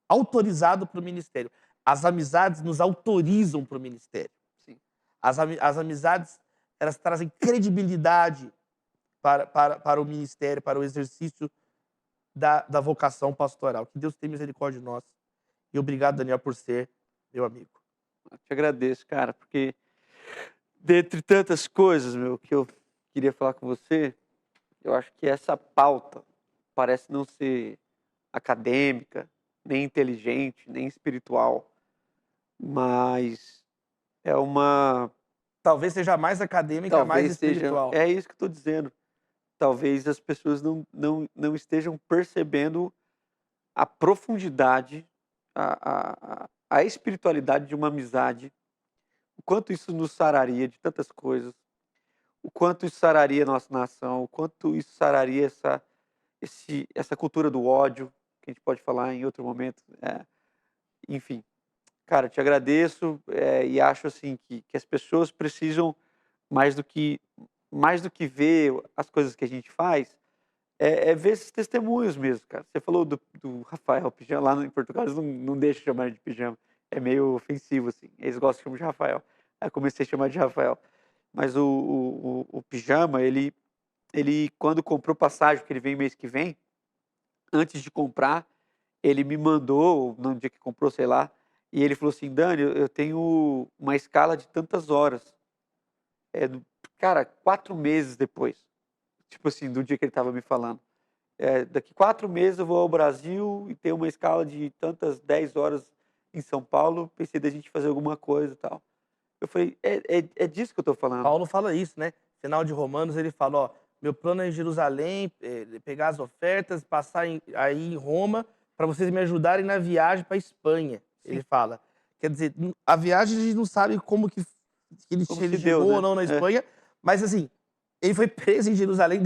autorizado para o ministério. As amizades nos autorizam para o ministério. Sim. As amizades, elas trazem credibilidade para o ministério, para o exercício da vocação pastoral. Que Deus tenha misericórdia de nós. E obrigado, Daniel, por ser meu amigo. Eu te agradeço, cara, porque dentre tantas coisas, meu, que eu queria falar com você, eu acho que essa pauta parece não ser acadêmica, nem inteligente, nem espiritual, mas é uma. Talvez seja mais acadêmica, mais Talvez seja. espiritual. É isso que eu estou dizendo. Talvez as pessoas não estejam percebendo a profundidade, a espiritualidade de uma amizade, o quanto isso nos sararia de tantas coisas, o quanto isso sararia a nossa nação, o quanto isso sararia essa cultura do ódio, que a gente pode falar em outro momento. Enfim, cara, te agradeço e acho assim que as pessoas precisam, mais do que ver as coisas que a gente faz, ver esses testemunhos mesmo, cara. Você falou do Rafael Pijama, lá em Portugal eles não deixam de chamar de pijama. É meio ofensivo, assim. Eles gostam de chamar de Rafael. Aí eu comecei a chamar de Rafael. Mas o Pijama, ele quando comprou passagem, porque ele vem mês que vem, antes de comprar, ele me mandou, no dia que comprou, sei lá, e ele falou assim: Dani, eu tenho uma escala de tantas horas. Cara, 4 meses depois. Tipo assim, do dia que ele estava me falando. Daqui 4 meses eu vou ao Brasil e tenho uma escala de tantas 10 horas em São Paulo. Pensei da gente fazer alguma coisa e tal. Eu falei, é disso que eu estou falando. Paulo fala isso, né? Final de Romanos, ele fala, ó, meu plano é em Jerusalém, pegar as ofertas, passar aí em Roma, para vocês me ajudarem na viagem para Espanha. Ele fala. Quer dizer, a viagem a gente não sabe como que ele Como se ele se deu, chegou né? ou não na Espanha, mas assim, ele foi preso em Jerusalém,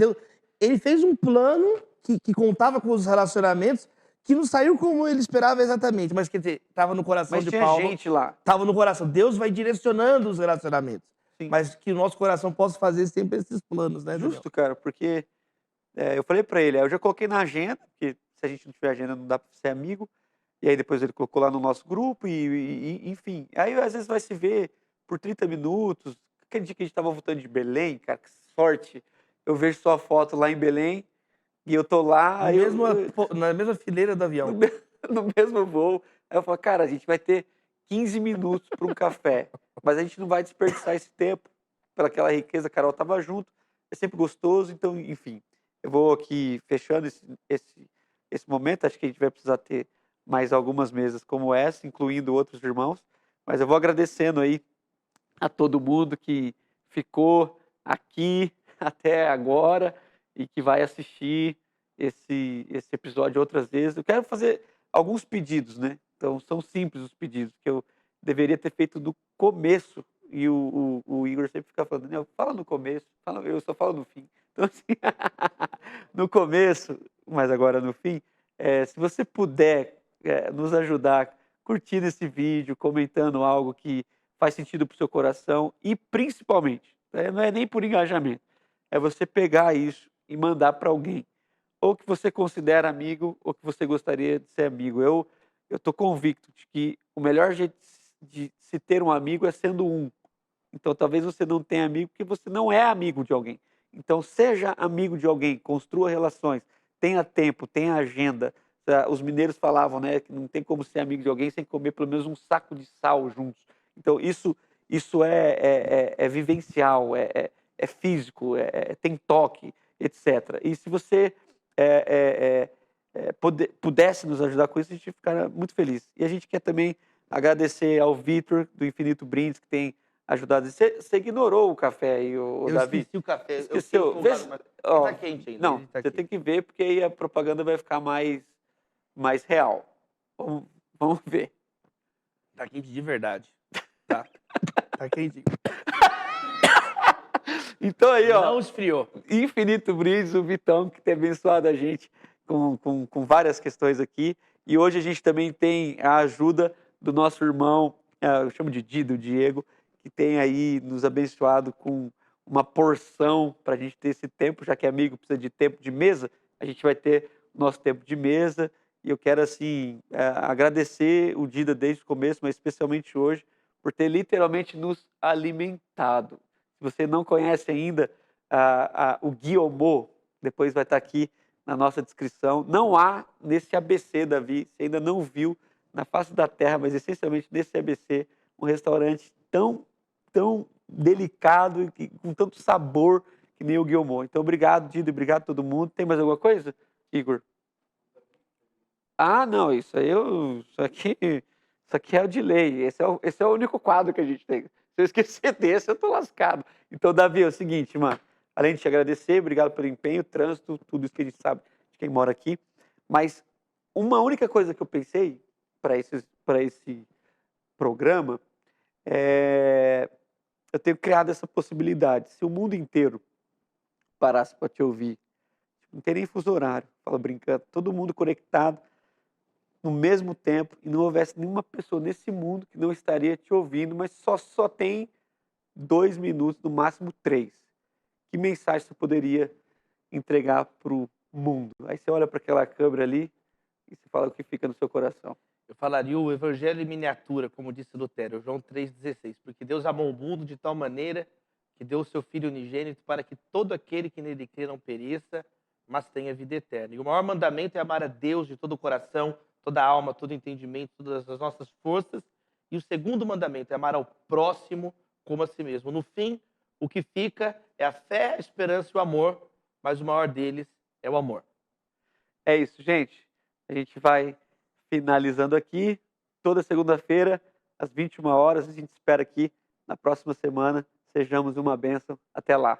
ele fez um plano que contava com os relacionamentos, que não saiu como ele esperava exatamente, mas quer dizer, estava no coração Mas de tinha Paulo. gente lá. Estava no coração. Deus vai direcionando os relacionamentos. Sim. Mas que o nosso coração possa fazer sempre esses planos, né, Daniel? Justo, cara, porque eu falei pra ele, eu já coloquei na agenda, porque se a gente não tiver agenda não dá pra ser amigo, e aí depois ele colocou lá no nosso grupo, enfim. Aí às vezes vai se ver por 30 minutos. Aquele dia que a gente tava voltando de Belém, cara, que sorte. Eu vejo sua foto lá em Belém, e eu tô lá, Na mesma fileira do avião. no mesmo voo. Aí eu falo, cara, a gente vai ter 15 minutos para um café. Mas a gente não vai desperdiçar esse tempo pelaquela riqueza. A Carol estava junto, é sempre gostoso. Então, enfim, eu vou aqui fechando esse momento. Acho que a gente vai precisar ter mais algumas mesas como essa, incluindo outros irmãos. Mas eu vou agradecendo aí a todo mundo que ficou aqui até agora e que vai assistir esse episódio outras vezes. Eu quero fazer alguns pedidos, né? Então, são simples os pedidos que eu deveria ter feito do começo. E o Igor sempre fica falando, Daniel, fala no começo, eu só falo no fim. Então, assim, no começo, mas agora no fim, se você puder nos ajudar curtindo esse vídeo, comentando algo que faz sentido para o seu coração e, principalmente, não é nem por engajamento, é você pegar isso e mandar para alguém, ou que você considera amigo, ou que você gostaria de ser amigo. Eu estou convicto de que o melhor jeito de se ter um amigo é sendo um. Então, talvez você não tenha amigo porque você não é amigo de alguém. Então, seja amigo de alguém, construa relações, tenha tempo, tenha agenda. Os mineiros falavam, né, que não tem como ser amigo de alguém sem comer pelo menos um saco de sal juntos. Então, isso é vivencial, é físico, tem toque, etc. E se você pudesse nos ajudar com isso, a gente ficaria muito feliz. E a gente quer também agradecer ao Vitor, do Infinito Brindes, que tem ajudado. Você ignorou o café aí, o Eu Davi? esqueci o café. Esqueceu? Eu Vê fiquei se- empolgado, mas ó, ele tá quente ainda. não, Ele tá você tem quente. que ver, porque aí a propaganda vai ficar mais real. Vamos ver. Tá quente de verdade. Tá. Tá quente. Então aí, ó, Não esfriou. Infinito Brindes, o Vitão, que tem abençoado a gente com várias questões aqui. E hoje a gente também tem a ajuda do nosso irmão, eu chamo de Dido, Diego, que tem aí nos abençoado com uma porção para a gente ter esse tempo, já que amigo precisa de tempo de mesa, a gente vai ter o nosso tempo de mesa. E eu quero, assim, agradecer o Dida desde o começo, mas especialmente hoje, por ter literalmente nos alimentado. Se você não conhece ainda o Guiomô, depois vai estar aqui na nossa descrição. Não há nesse ABC, Davi, você ainda não viu na face da terra, mas essencialmente nesse ABC, um restaurante tão delicado e com tanto sabor que nem o Guiomô. Então, obrigado, Dido, obrigado a todo mundo. Tem mais alguma coisa, Igor? Ah, não, isso aqui é o de lei. Esse é o único quadro que a gente tem. Se eu esquecer desse, eu tô lascado. Então, Davi, é o seguinte, mano. Além de te agradecer, obrigado pelo empenho, trânsito, tudo isso que a gente sabe de quem mora aqui. Mas uma única coisa que eu pensei para esse programa é eu tenho criado essa possibilidade. Se o mundo inteiro parasse para te ouvir, não tem nem fuso horário, fala brincando, todo mundo conectado no mesmo tempo e não houvesse nenhuma pessoa nesse mundo que não estaria te ouvindo, mas só tem 2 minutos, no máximo 3. Que mensagem você poderia entregar para o mundo? Aí você olha para aquela câmera ali e você fala o que fica no seu coração. Eu falaria o evangelho em miniatura, como disse Lutero, João 3,16. Porque Deus amou o mundo de tal maneira que deu o seu Filho unigênito para que todo aquele que nele crê não pereça, mas tenha vida eterna. E o maior mandamento é amar a Deus de todo o coração, toda a alma, todo o entendimento, todas as nossas forças. E o segundo mandamento é amar ao próximo como a si mesmo. No fim, o que fica é a fé, a esperança e o amor, mas o maior deles é o amor. É isso, gente. A gente vai finalizando aqui. Toda segunda-feira, às 21 horas. A gente espera aqui na próxima semana. Sejamos uma bênção. Até lá.